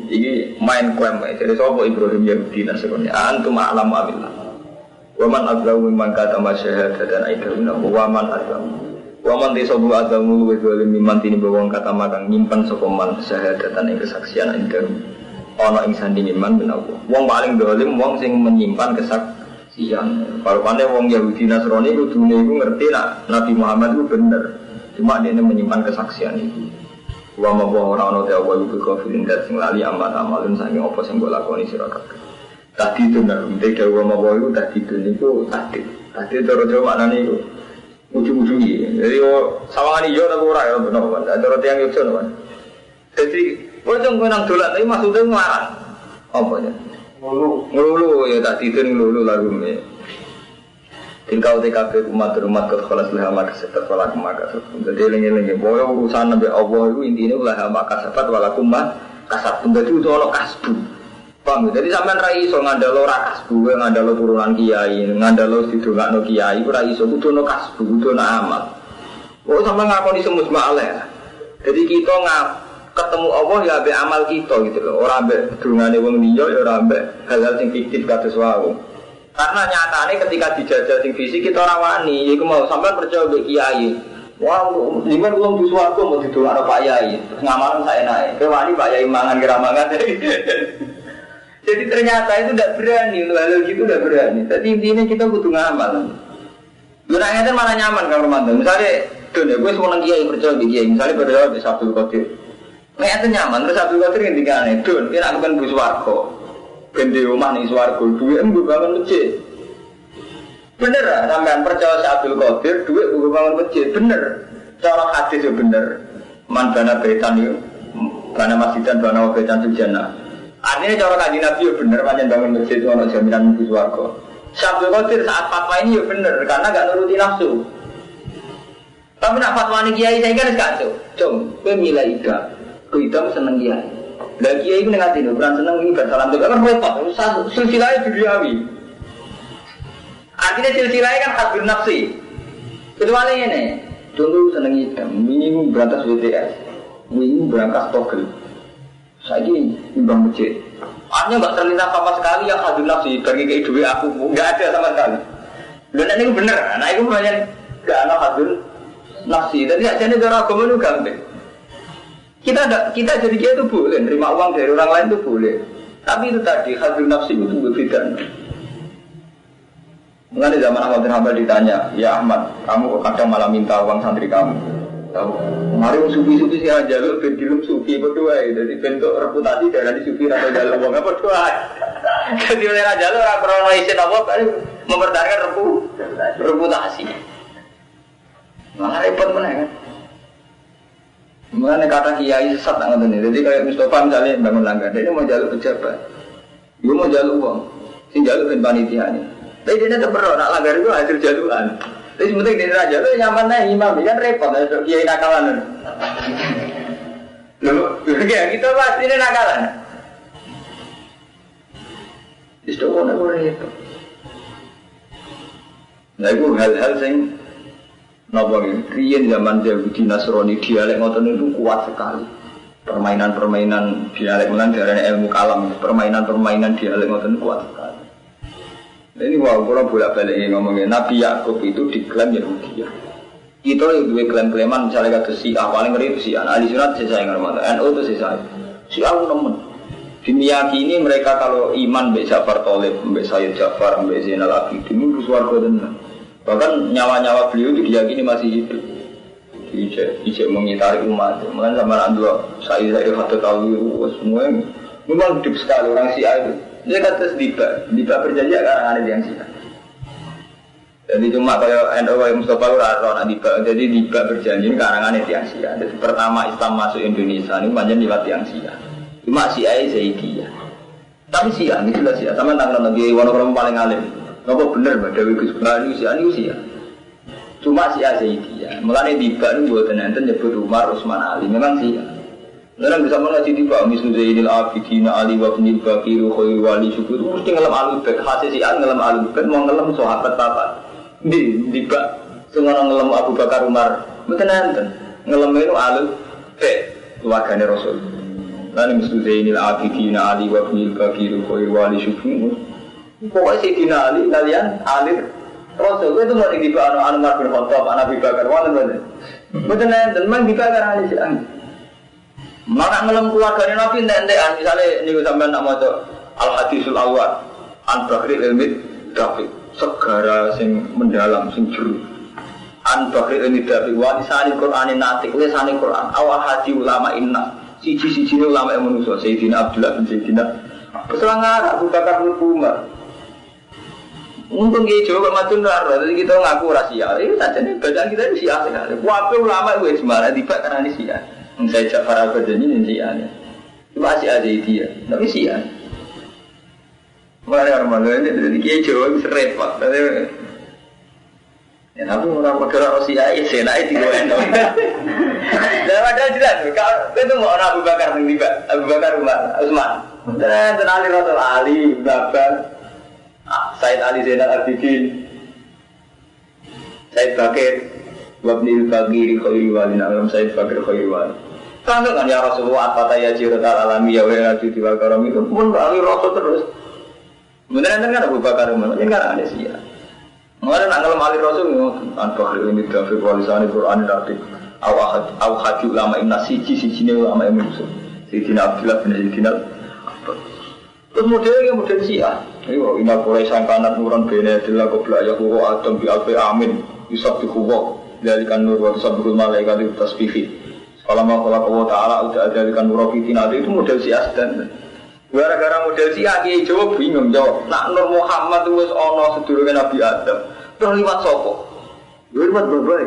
Iki main klaim ae. Jadi sapa Ibrahim Yahudi Nasoro. Aantum a'lamu amillah. Wa man adzlamu mimman katama syahadatan aiduna wa man adzlamu. Waman desa bu adamu luwih dolim miman tini bawang kata magang nyimpan sokoman syahadatan ing kesaksian indar ana ing sandingi man menawa wong paling dolim wong sing menyimpan kesaksian. Parupane wong Yahudi Nasrani kudune iku ngerti nak Nabi Muhammad itu bener, cuma dia menyimpan kesaksian itu. Wa ma wa ora ana te Allah iku kafirun dat sing lali amat amalun saking apa sing mbok lakoni sira kabeh. Tadi itu nek ndek wa ma wa iku tadi itu niku tadi cara Jawa maknane iku ujung-ujungi, jadi sawangan hijau tapi orang ya benar kan, ada roti yang hijau kan. Jadi, pocong kau nang dolan, tapi maksudnya ngelarang, apa ya? Ngelulu ya tak tidur ngelulu lagu ni. Tingkau TKP umat ke kelas leha maka sepat walakum maka sepat. Jadi lengi-lengi, boleh urusan nabi Allah itu intinya leha maka sepat walakum maka sepat. Jadi itu orang kasbu. Paham? Jadi sampean ra iso ngandalo ra kasbu, ngandalo turunan kiai, ngandalo didongakno kiai, ora iso kudu kasbu, kudu amal. Kok sampean ngakoni semus ma'aleh. Jadi kita ketemu Allah ya ambek amal kita gitu loh. Ora ambek dungane wong liya ya ora ambek hal-hal sing fiktif kados wae. Karena nyatane ketika dijajal sing fisik kita ora wani, iku mau sampean percaya mbek kiai. Wah, liman wong di swarga mau didongakno Pak Yai, ngamalan saenake. Kowe wani Pak Yai mangan kira mangan. Jadi ternyata itu tidak berani, hal gitu tidak berani. Jadi intinya kita butuh ngamal. Gunanya itu malah nyaman kalau mantan. Misalnya, tuh gue semua kiai percaya di kiai. Misalnya berdoa di Abdul Qadir. Nah itu nyaman. Terus Abdul Qadir yang tiga aneh. Tuh, kita akan bus warga. Bende rumah nih warga. Duit gue bangun masjid. Bener lah, sampean percaya si Abdul Qadir. Duit gue bangun masjid. Bener. Cara hadis itu bener. Man bana baitan itu, bana masjidan, bana baitan sujana. Artinya cara kaji Nabi ya bener, panjang bangun masjid itu ada jaminan mungkin warga. Syabdul Qadir saat fatwa ini ya bener, karena gak nuruti nafsu. Tapi nak fatwa ini kiai saya kan kacau. Cung, gue milih ida, gue ida seneng kiai. Dan kiai itu nengat ini, bukan seneng ini bersalam juga kan repot. Silsilahnya duniawi. Artinya silsilahnya kan hadun nafsi. Kecuali ini, contoh seneng hitam, ini berantas WTS, ini berangkas togel. Saya ini imbang masjid. Artinya nggak terlintas sama sekali yang hadun nafsi bagi ke duit aku, nggak ada sama sekali. Dan ini bener, nah itu banyak nggak ada hadun nafsi. Jadi aja nih cara agama itu gampang. Kita jadi dia itu boleh, terima uang dari orang lain itu boleh. Tapi itu tadi hadun nafsi itu berbeda. Mengenai zaman Ahmad bin Hanbal ditanya, ya Ahmad, kamu kok kadang malah minta uang santri kamu? Tahu? Kemarin sufi-sufi sih aja lu bentilum sufi berdua, jadi bentuk reputasi dari sufi atau jalur uang apa berdua. Jadi oleh raja lu orang kronologisin apa kan mempertahankan reputasi. Malah repot mana kan? Mengenai kata kiai sesat nggak nih. Jadi kayak Mustafa misalnya bangun langgar, dia mau jalur pejabat, dia mau jalur uang, si jalur ben panitia nih. Tapi dia tetap berdoa, nak langgar itu hasil jaluan. Tapi sebenarnya dia raja, lu nyaman nih imam, kan repot, ada kiai nakalan. Loh, ya kita pasti ini nakalan. Istiqomah nak repot. Nah itu hal-hal yang napa riyen zaman Yahudi Nasrani dialek ngoten itu kuat sekali. Permainan-permainan dialek menan darane ilmu kalam, permainan-permainan dialek ngoten kuat sekali. Ini wah, kalau bolak-balik ngomongin Nabi Yakub itu diklaim Yahudi. Itu yang dua klaim-klaiman misalnya kata Syiah paling ngeri itu Syiah. Ahli Sunnah saya ngerti, NU itu saya. Syiah nemen. Dimeyakini mereka kalau iman mbek Ja'far Thalib, mbek Sayyid Ja'far, mbek Zainal Abidin itu swarga tenan. Bahkan nyawa-nyawa beliau itu diyakini masih hidup. Ijek mengitari umat. Makanya sama Andua Sayyid Hatta Tawi semua memang hidup sekali orang Syiah itu. Dia kata Diba berjanji karena ada yang Syiah. Jadi cuma kalau NU Mustafa Ura Diba. Jadi Diba berjanji karangan yang Syiah. Jadi pertama Islam masuk Indonesia ini banyak lewat yang Syiah. Cuma Syiah Zaidiyah. Tapi Syiah ini jelas Syiah. Sama tanggal Nabi orang paling alim. Nopo bener Mbak Dewi Kusbulani Syiah. Cuma Syiah Zaidiyah. Mulane Diba ini buat enten nyebut Umar Utsman Ali. Memang Syiah. Orang bisa mengaji Diba misal Zainil Abidin Ali wa Ibnul Bakir Khairul Wali Syukur mesti ngelam Al-Bait. Hasil Syiah ngelam Al-Bait mau ngelam sahabat papat. Diba semua ngelam Abu Bakar Umar. Mboten enten. Ngelam itu Al-Bait keluargane Rasul. Lan misal Zainil Abidin Ali wa Ibnul Bakir Khairul Wali Syukur. Pokoknya Sayyidina Ali, kalian alir Rasul, itu mau dibakar Umar bin Khattab, Nabi Bakar, mana-mana betul nanti, memang dibakar Ali Syiah maka ngelam keluarganya Nabi, nanti-nanti misalnya, ini sampai nak mau Al-Hadisul Awal An-Bakhri Ilmid Dafiq segara yang mendalam, yang juru An-Bakhri Ilmid Dafiq wanisani Qur'anin natik, lisani Qur'an awal hadi ulama inna siji-siji ulama yang manusia Sayyidina Abdullah bin Sayyidina Peselangar Abu Bakar bin Umar. Untung kita coba matun darah, jadi kita ngaku rahasia. Ini saja nih bacaan kita ini Syiah sekali. Wabah ulama itu sebenarnya Diba karena ini Syiah. Saya Ja'far Al-Badani ini Syiah. Cuma Syiah dia, tapi Syiah. Mulai orang malu ini jadi kita coba bisa repot. Ya tapi orang bergerak Syiah ya senai tiga orang. Dan padahal jelas, kalau itu mau orang Abu Bakar dengan Diba, Abu Bakar Umar, Utsman. Dan Ali Rasul Ali, Babar. Said Ali Zainal Abidin Said Bakir Wabnil Bagiri Khairi Wali Na'alam Said Bakir Khairi Wali Tanggung kan ya Rasulullah At-Fataya Jirotal Alami Ya Wahai Rajudi Wal Karami Itu pun Ali Rasul terus beneran kan Abu Bakar Umar ini kan ada Syiah mengenai nanggalam Ali Rasul An-Bakhri ini Dafiq Walisani Qur'an Dafiq Aw-Hadi Ulama Imna Siji-Sijini Ulama Imna Sayyidina Abdullah bin Sayyidina terus model Syiah. Ayo, ina Quraisy sangkanat nuran bene adalah qabla yaquwa adam bi alfi amin yusabbihu wa dzalikan nur wa tusabbihul malaikatu tasbihi. Selama Allah Taala udah adzalikan nur fitina itu model Syiah dan gara-gara model Syiah kiai Jawa bingung jawab. Nak Nur Muhammad wis ana sedurunge Nabi Adam. Terus liwat sapa? Liwat babai.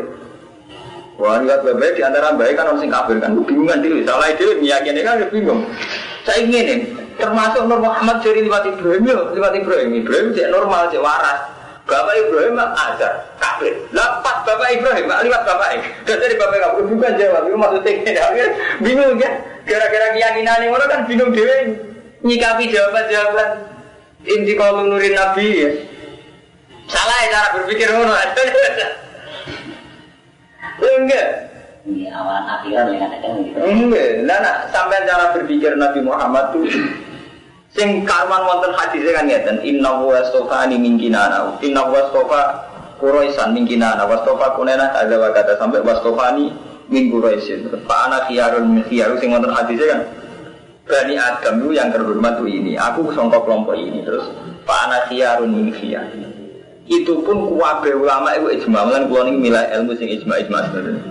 Wah, liwat babai di antara baik kan orang sing kafir kan bingungan dhewe. Salah dhewe meyakini kan bingung. Saya ingin termasuk Nur Muhammad dari lewat Ibrahim cek normal, cek waras. Bapak Ibrahim azar, kafir. Lepas Bapak Ibrahim, lewat Bapak dari Bapak kamu bukan jawab, itu maksudnya ini. Bingung kan? Gara-gara keyakinan yang orang kan bingung dewe nyikapi jawaban-jawaban inti kalau nurin Nabi ya. Salah ya cara berpikir ngono. Enggak. Ini awalan akhiran yang katakan gitu. Enggak. Nah, sampai cara berpikir Nabi Muhammad tuh sing karman wonten hadise kan ngeten, inna wastofani min kinana. Inna wastofa Quraisan min kinana, wastofa kunena ada kata sampai wastofani min Quraisin. Fa ana khiyarun min khiyar sing wonten hadise kan Bani Adam itu yang terhormat tuh ini. Aku sangka kelompok ini terus fa ana khiyarun min khiyar. Itu pun kabeh ulama itu ijma, lan kula niki milih ilmu sing ijma sebenarnya.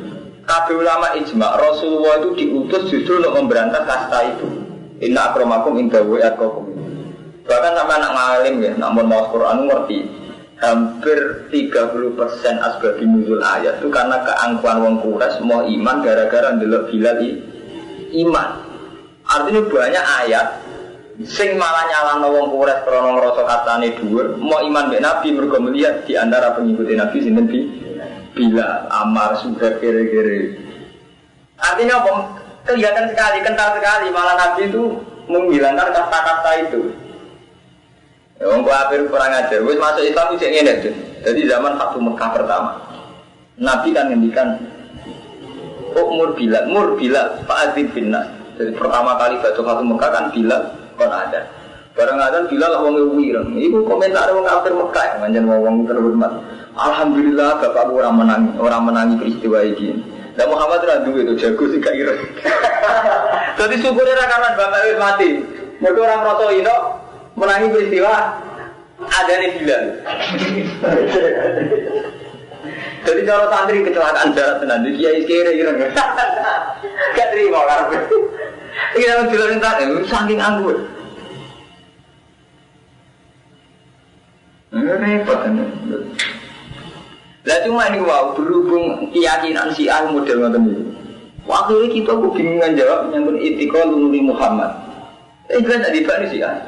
Kabeh ulama ijma, Rasulullah itu diutus justru untuk memberantas kasta itu. Inna akramakum indallahi atqakum. Bahkan sama anak ngalim ya, namun mau Quran ngerti. Hampir 30% asbab nuzul ayat itu karena keangkuhan wong Quraisy mau iman gara-gara ndelok Bilal iman. Artinya banyak ayat sing malah nyalahno wong Quraisy krana ngrasa katane dhuwur, mau iman mek Nabi mergo melihat di antara pengikut Nabi sinten Bilal, Ammar, Suhaib kere-kere. Artinya apa? Kelihatan sekali, kental sekali, malah Nabi itu menghilangkan kata-kata itu. Wong kafir kurang ajar, wis masuk Islam iki ngene tuh. Jadi zaman Fatu Mekah pertama. Nabi kan ngendikan mur Bilal, fa'adzin finnas. Jadi pertama kali Fatu Mekah kan Bilal kon ada. Bareng ada Bilal wong wireng. Iku komentar wong kafir Mekah, manjen wong terhormat. Alhamdulillah bapakku ora menangi peristiwa iki. Nah Muhammad randu itu jago sih gak kira. Jadi syukurnya karena bapak itu mati. Mereka orang merasa ini menangi peristiwa ada nih Bilal. Jadi kalau santri kecelakaan darat nanti kiai kira. Gak terima karena ini dalam Bilal ini saking anggur. Repot kan. Lah cuma ini wow, berhubung keyakinan Syiah model ngoten iki. Waktu itu kita bingungan jawab menyangkut itikad Nabi Muhammad. Jelas tak dibalik Syiah.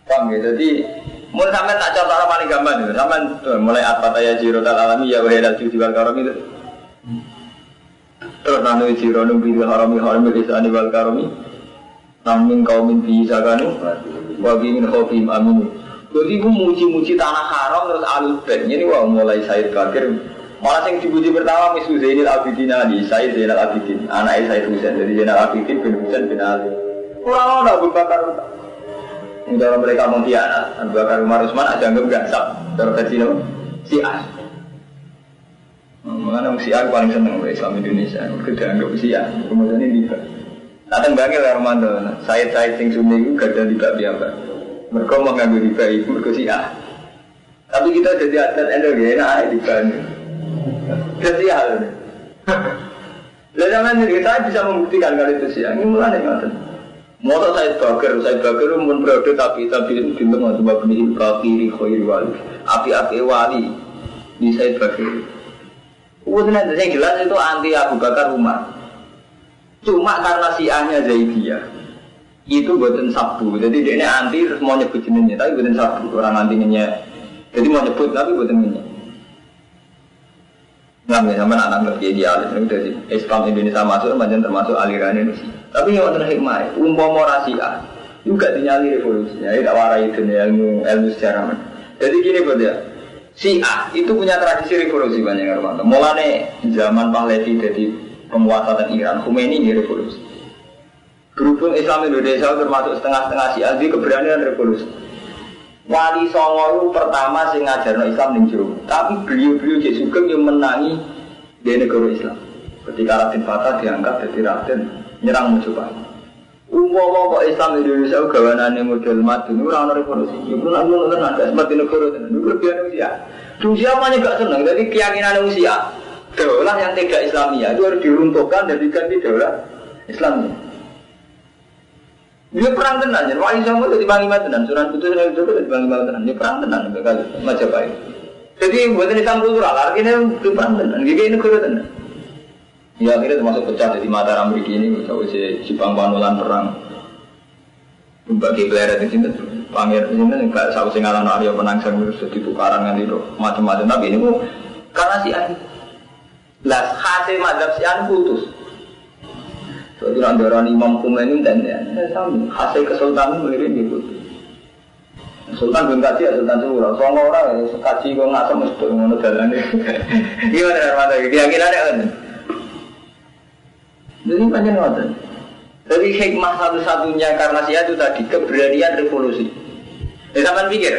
Paham ya? Jadi mun sampean tak contoh paling gampang itu. Sampean mulai at-fataya jirotal alami ya wahidal judi wal karam itu. Terus nanu jironu bil harami lisani wal karami. Namin kaumin bi sakanu wa bi min khawfim amin. Jadi aku muji-muji tanah haram terus alul bed. Ini wah mulai Said Bakir. Malah yang dipuji pertama Misu Zainal Abidin Ali, Said Zainal Abidin, anak Said Husain. Jadi Zainal Abidin bin Husain bin Ali. Kurang Abu Bakar. Ini dalam mereka mengkhianat. Abu Bakar Umar Utsman aja anggap gansap. Dalam versi nama Syiah. Mengenai Syiah paling senang oleh Islam Indonesia. Kita anggap Syiah. Kemudian ini tiba. Datang bangil Ramadan. Said sing Sunni itu gak ada tiba biasa. Mereka mau ngambil riba itu, mereka Syiah. Tapi kita jadi adat energi, enak di Bandung. Jadi hal ini. Jangan jadi saya bisa membuktikan kalau itu Syiah. Ini mulai nggak. Motor Said Bakar itu pun berada tapi itu bintang sebab ini kafiri khairi wali. Api-api wali di Said Bakar. Udah yang jelas itu anti Abu Bakar Umar. Cuma karena Syiahnya Zaidiyah. Itu buatan sabu, jadi dia ini anti terus mau nyebut jenisnya, tapi buatan sabu orang antinya, jadi mau nyebut tapi buatan jenisnya. Nggak sama anak ngerti idealis, dari Islam Indonesia masuk, macam termasuk aliran Indonesia. Tapi yang wonten hikmah, umpama Syiah juga dinyali revolusinya, tidak warai itu ilmu sejarah. Jadi gini buat dia, Syiah itu punya tradisi revolusi banyak orang. Mulane zaman Pahlavi jadi penguasa dan Iran, Khomeini ini revolusi. Berhubung Islam Indonesia termasuk setengah-setengah Syiah, di keberanian revolusi. Wali Songo itu pertama sing ngajarno Islam ning jero. Tapi beliau-beliau Cek Sugeng yang menangi di negara Islam. Ketika Raden Fatah diangkat jadi Raden nyerang musuh. Umpama kok Islam Indonesia gawanane model Madun ora ono revolusi. Iku nak ngono tenan, gak sempat di negara tenan. Iku keberanian Syiah. Dunia banyak gak senang, jadi keyakinan Syiah. Daulah yang tidak Islamiyah itu harus diruntuhkan dan diganti daulah Islamiyah. Dia perang tenan, jadi wali Songo itu dibangi tenan, Sunan Kudus itu dibangi tenan, dia perang tenan, kali Majapahit. Jadi buat Islam kultural, artinya itu perang tenan, gini negara tenan. Ya akhirnya termasuk pecah dari Mataram begini, kalau si Jepang Panulan perang, bagi peleret di sini, Pangir di sini nggak saus singalan Arya Penangsang terus ditukaran kan itu macam-macam, tapi ini karena si Ani, las hasil madhab si Ani putus. Jadi antara Imam Khomeini dan ya, hasil kesultanan mulai itu. Sultan belum kaji ya Sultan Sumura. Soalnya orang kaji kok ngasem mesti ngono dalane. Gimana Armando? Keyakinannya kan? Jadi banyak ngoten. Jadi hikmah satu-satunya karena Syiah itu tadi keberanian revolusi. Sampeyan pikir,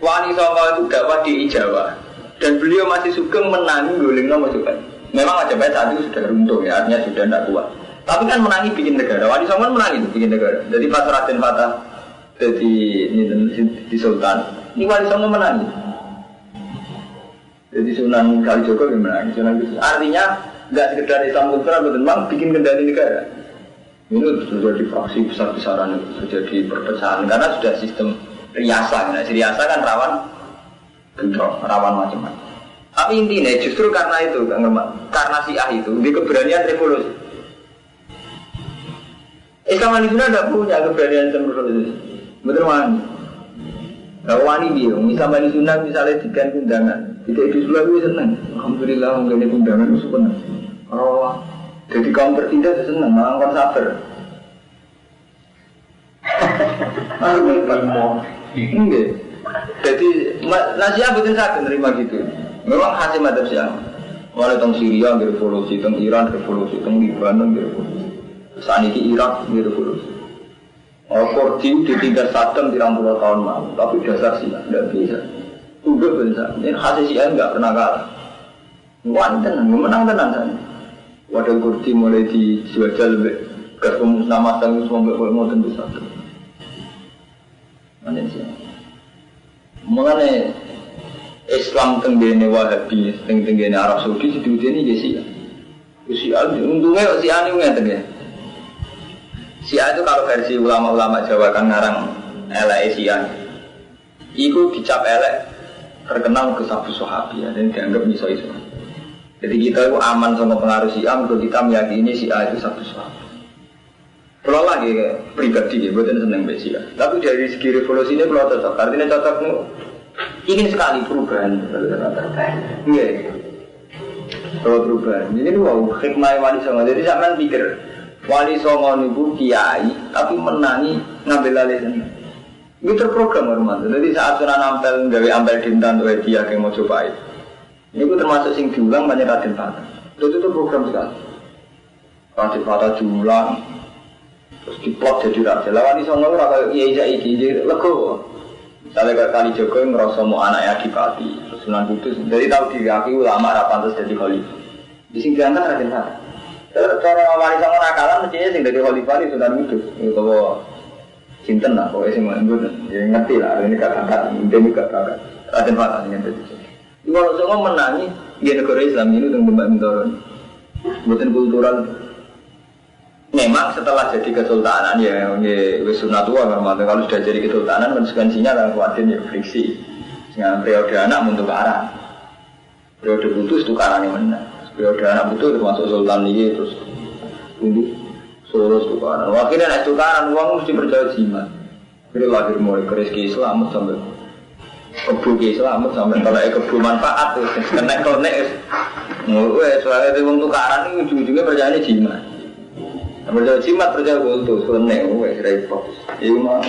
Wali Songo itu dakwah di Jawa dan beliau masih sugeng menangi golingno Majapahit. Memang Majapahit saat itu sudah runtuh ya, artinya sudah tidak kuat. Tapi kan menangi bikin negara. Wali Songo menangi itu bikin negara. Jadi pas Raden Fatah jadi di Sultan, ini Wali Songo menangi. Jadi Sunan Kalijogo yang menangi. Artinya nggak sekedar Islam kultural, betul memang bikin kendali negara. Ini sudah jadi fraksi besar-besaran, sudah jadi perpecahan karena sudah sistem riasa. Nah, riasa kan rawan bentrok, rawan macam-macam. Tapi intinya justru karena itu, karena Syiah itu, di keberanian revolusi. Islam di sana tidak punya keberanian revolusi. Betul wani. Kalau wani dia, misalnya di sana misalnya dikan undangan, tidak di Sulawesi senang. Alhamdulillah mengenai undangan itu senang. Oh, jadi kaum bertindak senang, malah kan sabar. Enggak. Jadi Syiah betul saja menerima gitu. Memang hasil madzhab Syiah. Mulai teng Syria revolusi, teng Iran revolusi, teng Libanon revolusi. Saat ini Irak revolusi. Kordi ditinggal Saddam 30 tahun lalu, tapi dasar Syiah tidak bisa. Juga bisa. Ini hasil Syiah enggak pernah kalah. Wan tenang, menang tenang saja. Wadah Kordi mulai dijajal ke pemusnah masal sampai mau tentu satu. Mana sih? Mengenai Islam tenggene Wahabi, tenggene Arab Saudi itu ini jadi Syiah. Untungnya Syiah ini ngerti ya. Syiah itu kalau versi ulama-ulama Jawa kan ngarang elek Syiah. Iku dicap elek terkenal ke sabu Sahabi ya, dan dianggap iso-iso. Jadi kita itu aman sama pengaruh Syiah, untuk kita meyakini Syiah itu sabu Sahabi. Kalau lagi pribadi, bukan senang Syiah. Tapi dari segi revolusi ini kalau cocok, artinya cocok nih. Ingin sekali perubahan. Iya. Kalau perubahan, ini wow hikmah Wali Songo. Jadi sampean pikir Wali Songo itu kiai, tapi menangi ngambil alih sini. Itu terprogram hormat. Jadi saat Sunan Ampel gawe Ampel Dinten untuk hadiah yang mau coba ini termasuk sing diulang banyak Raden Fatah. Itu program sekali. Raden Fatah diulang. Terus diplot jadi raja. Lawan iso ngono ora kaya kiai saiki lego. Misalnya kayak Kalijogo ngerasa mau anaknya Adipati, terus Sunan Kudus. Jadi tahu diakui ulama ra pantes dadi khalifah. Di sing diangkat Raden Fatah. Cara wali songo nakalan mestinya sing dadi khalifah di Sunan Kudus. Utawa sinten lah pokoke sing mboten. Ya ngerti lah ini kata-kata ini kata-kata. Raden Fatah sing dadi. Kalau songo menangi di negara Islam ini untuk Mbak Mintoron. Mboten kultural. Memang setelah jadi kesultanan ya wis sunatullah normal. Kalau sudah jadi kesultanan konsekuensinya kan kuatin ya friksi. Dengan periode anak untuk tukaran. Periode putus tukaran yang mana? Periode anak putus termasuk sultan ini terus tunduk Solo tukaran. Wakilnya naik tukaran uang mesti percaya jimat. Jadi lahir mulai keris Islam sampai kebu Islam sampai kalau kebu manfaat tuh kena konek. Mulai soalnya uang tukaran ini ujung-ujungnya percayanya jimat. Percaya jimat, percaya kultus, keleneng, repot. Itu mah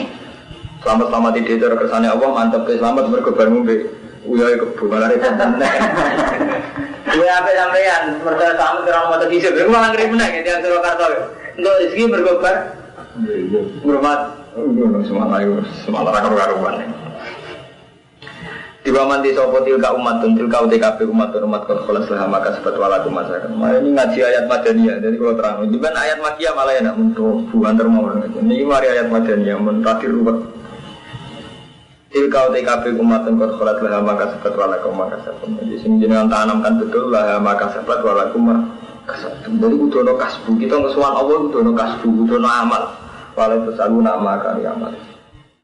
selamat-selamat di cara kesannya Allah, mantap ke selamat berkebar ngombe. Uyai kebu, malah repot. Gue apa sampean, percaya selamat orang mata kisah. Gue malah ngeri benar, yang Surakarta. Untuk rezeki berkebar, berhormat. Semalah karu-karuan. Tiba mandi sopo tilka umatun, tilka UTKP umatun umat korpolas lah maka sebat walaku masyarakat. Ini ngaji ayat Madaniyah, jadi kalau terang. Juga ayat Makiyah malah enak untuk bukan termau. Ini mari ayat Madaniyah, mentrakir ruwet. Tilka UTKP umatun korpolas lah maka sebat walaku maka sebat. Jadi sini jenengan tanamkan betul lah maka sebat walaku maka sebat. Jadi kudono kasbu, kita ngesuan Allah kudono kasbu, kudono amal. Walau tersalu nama kali amal.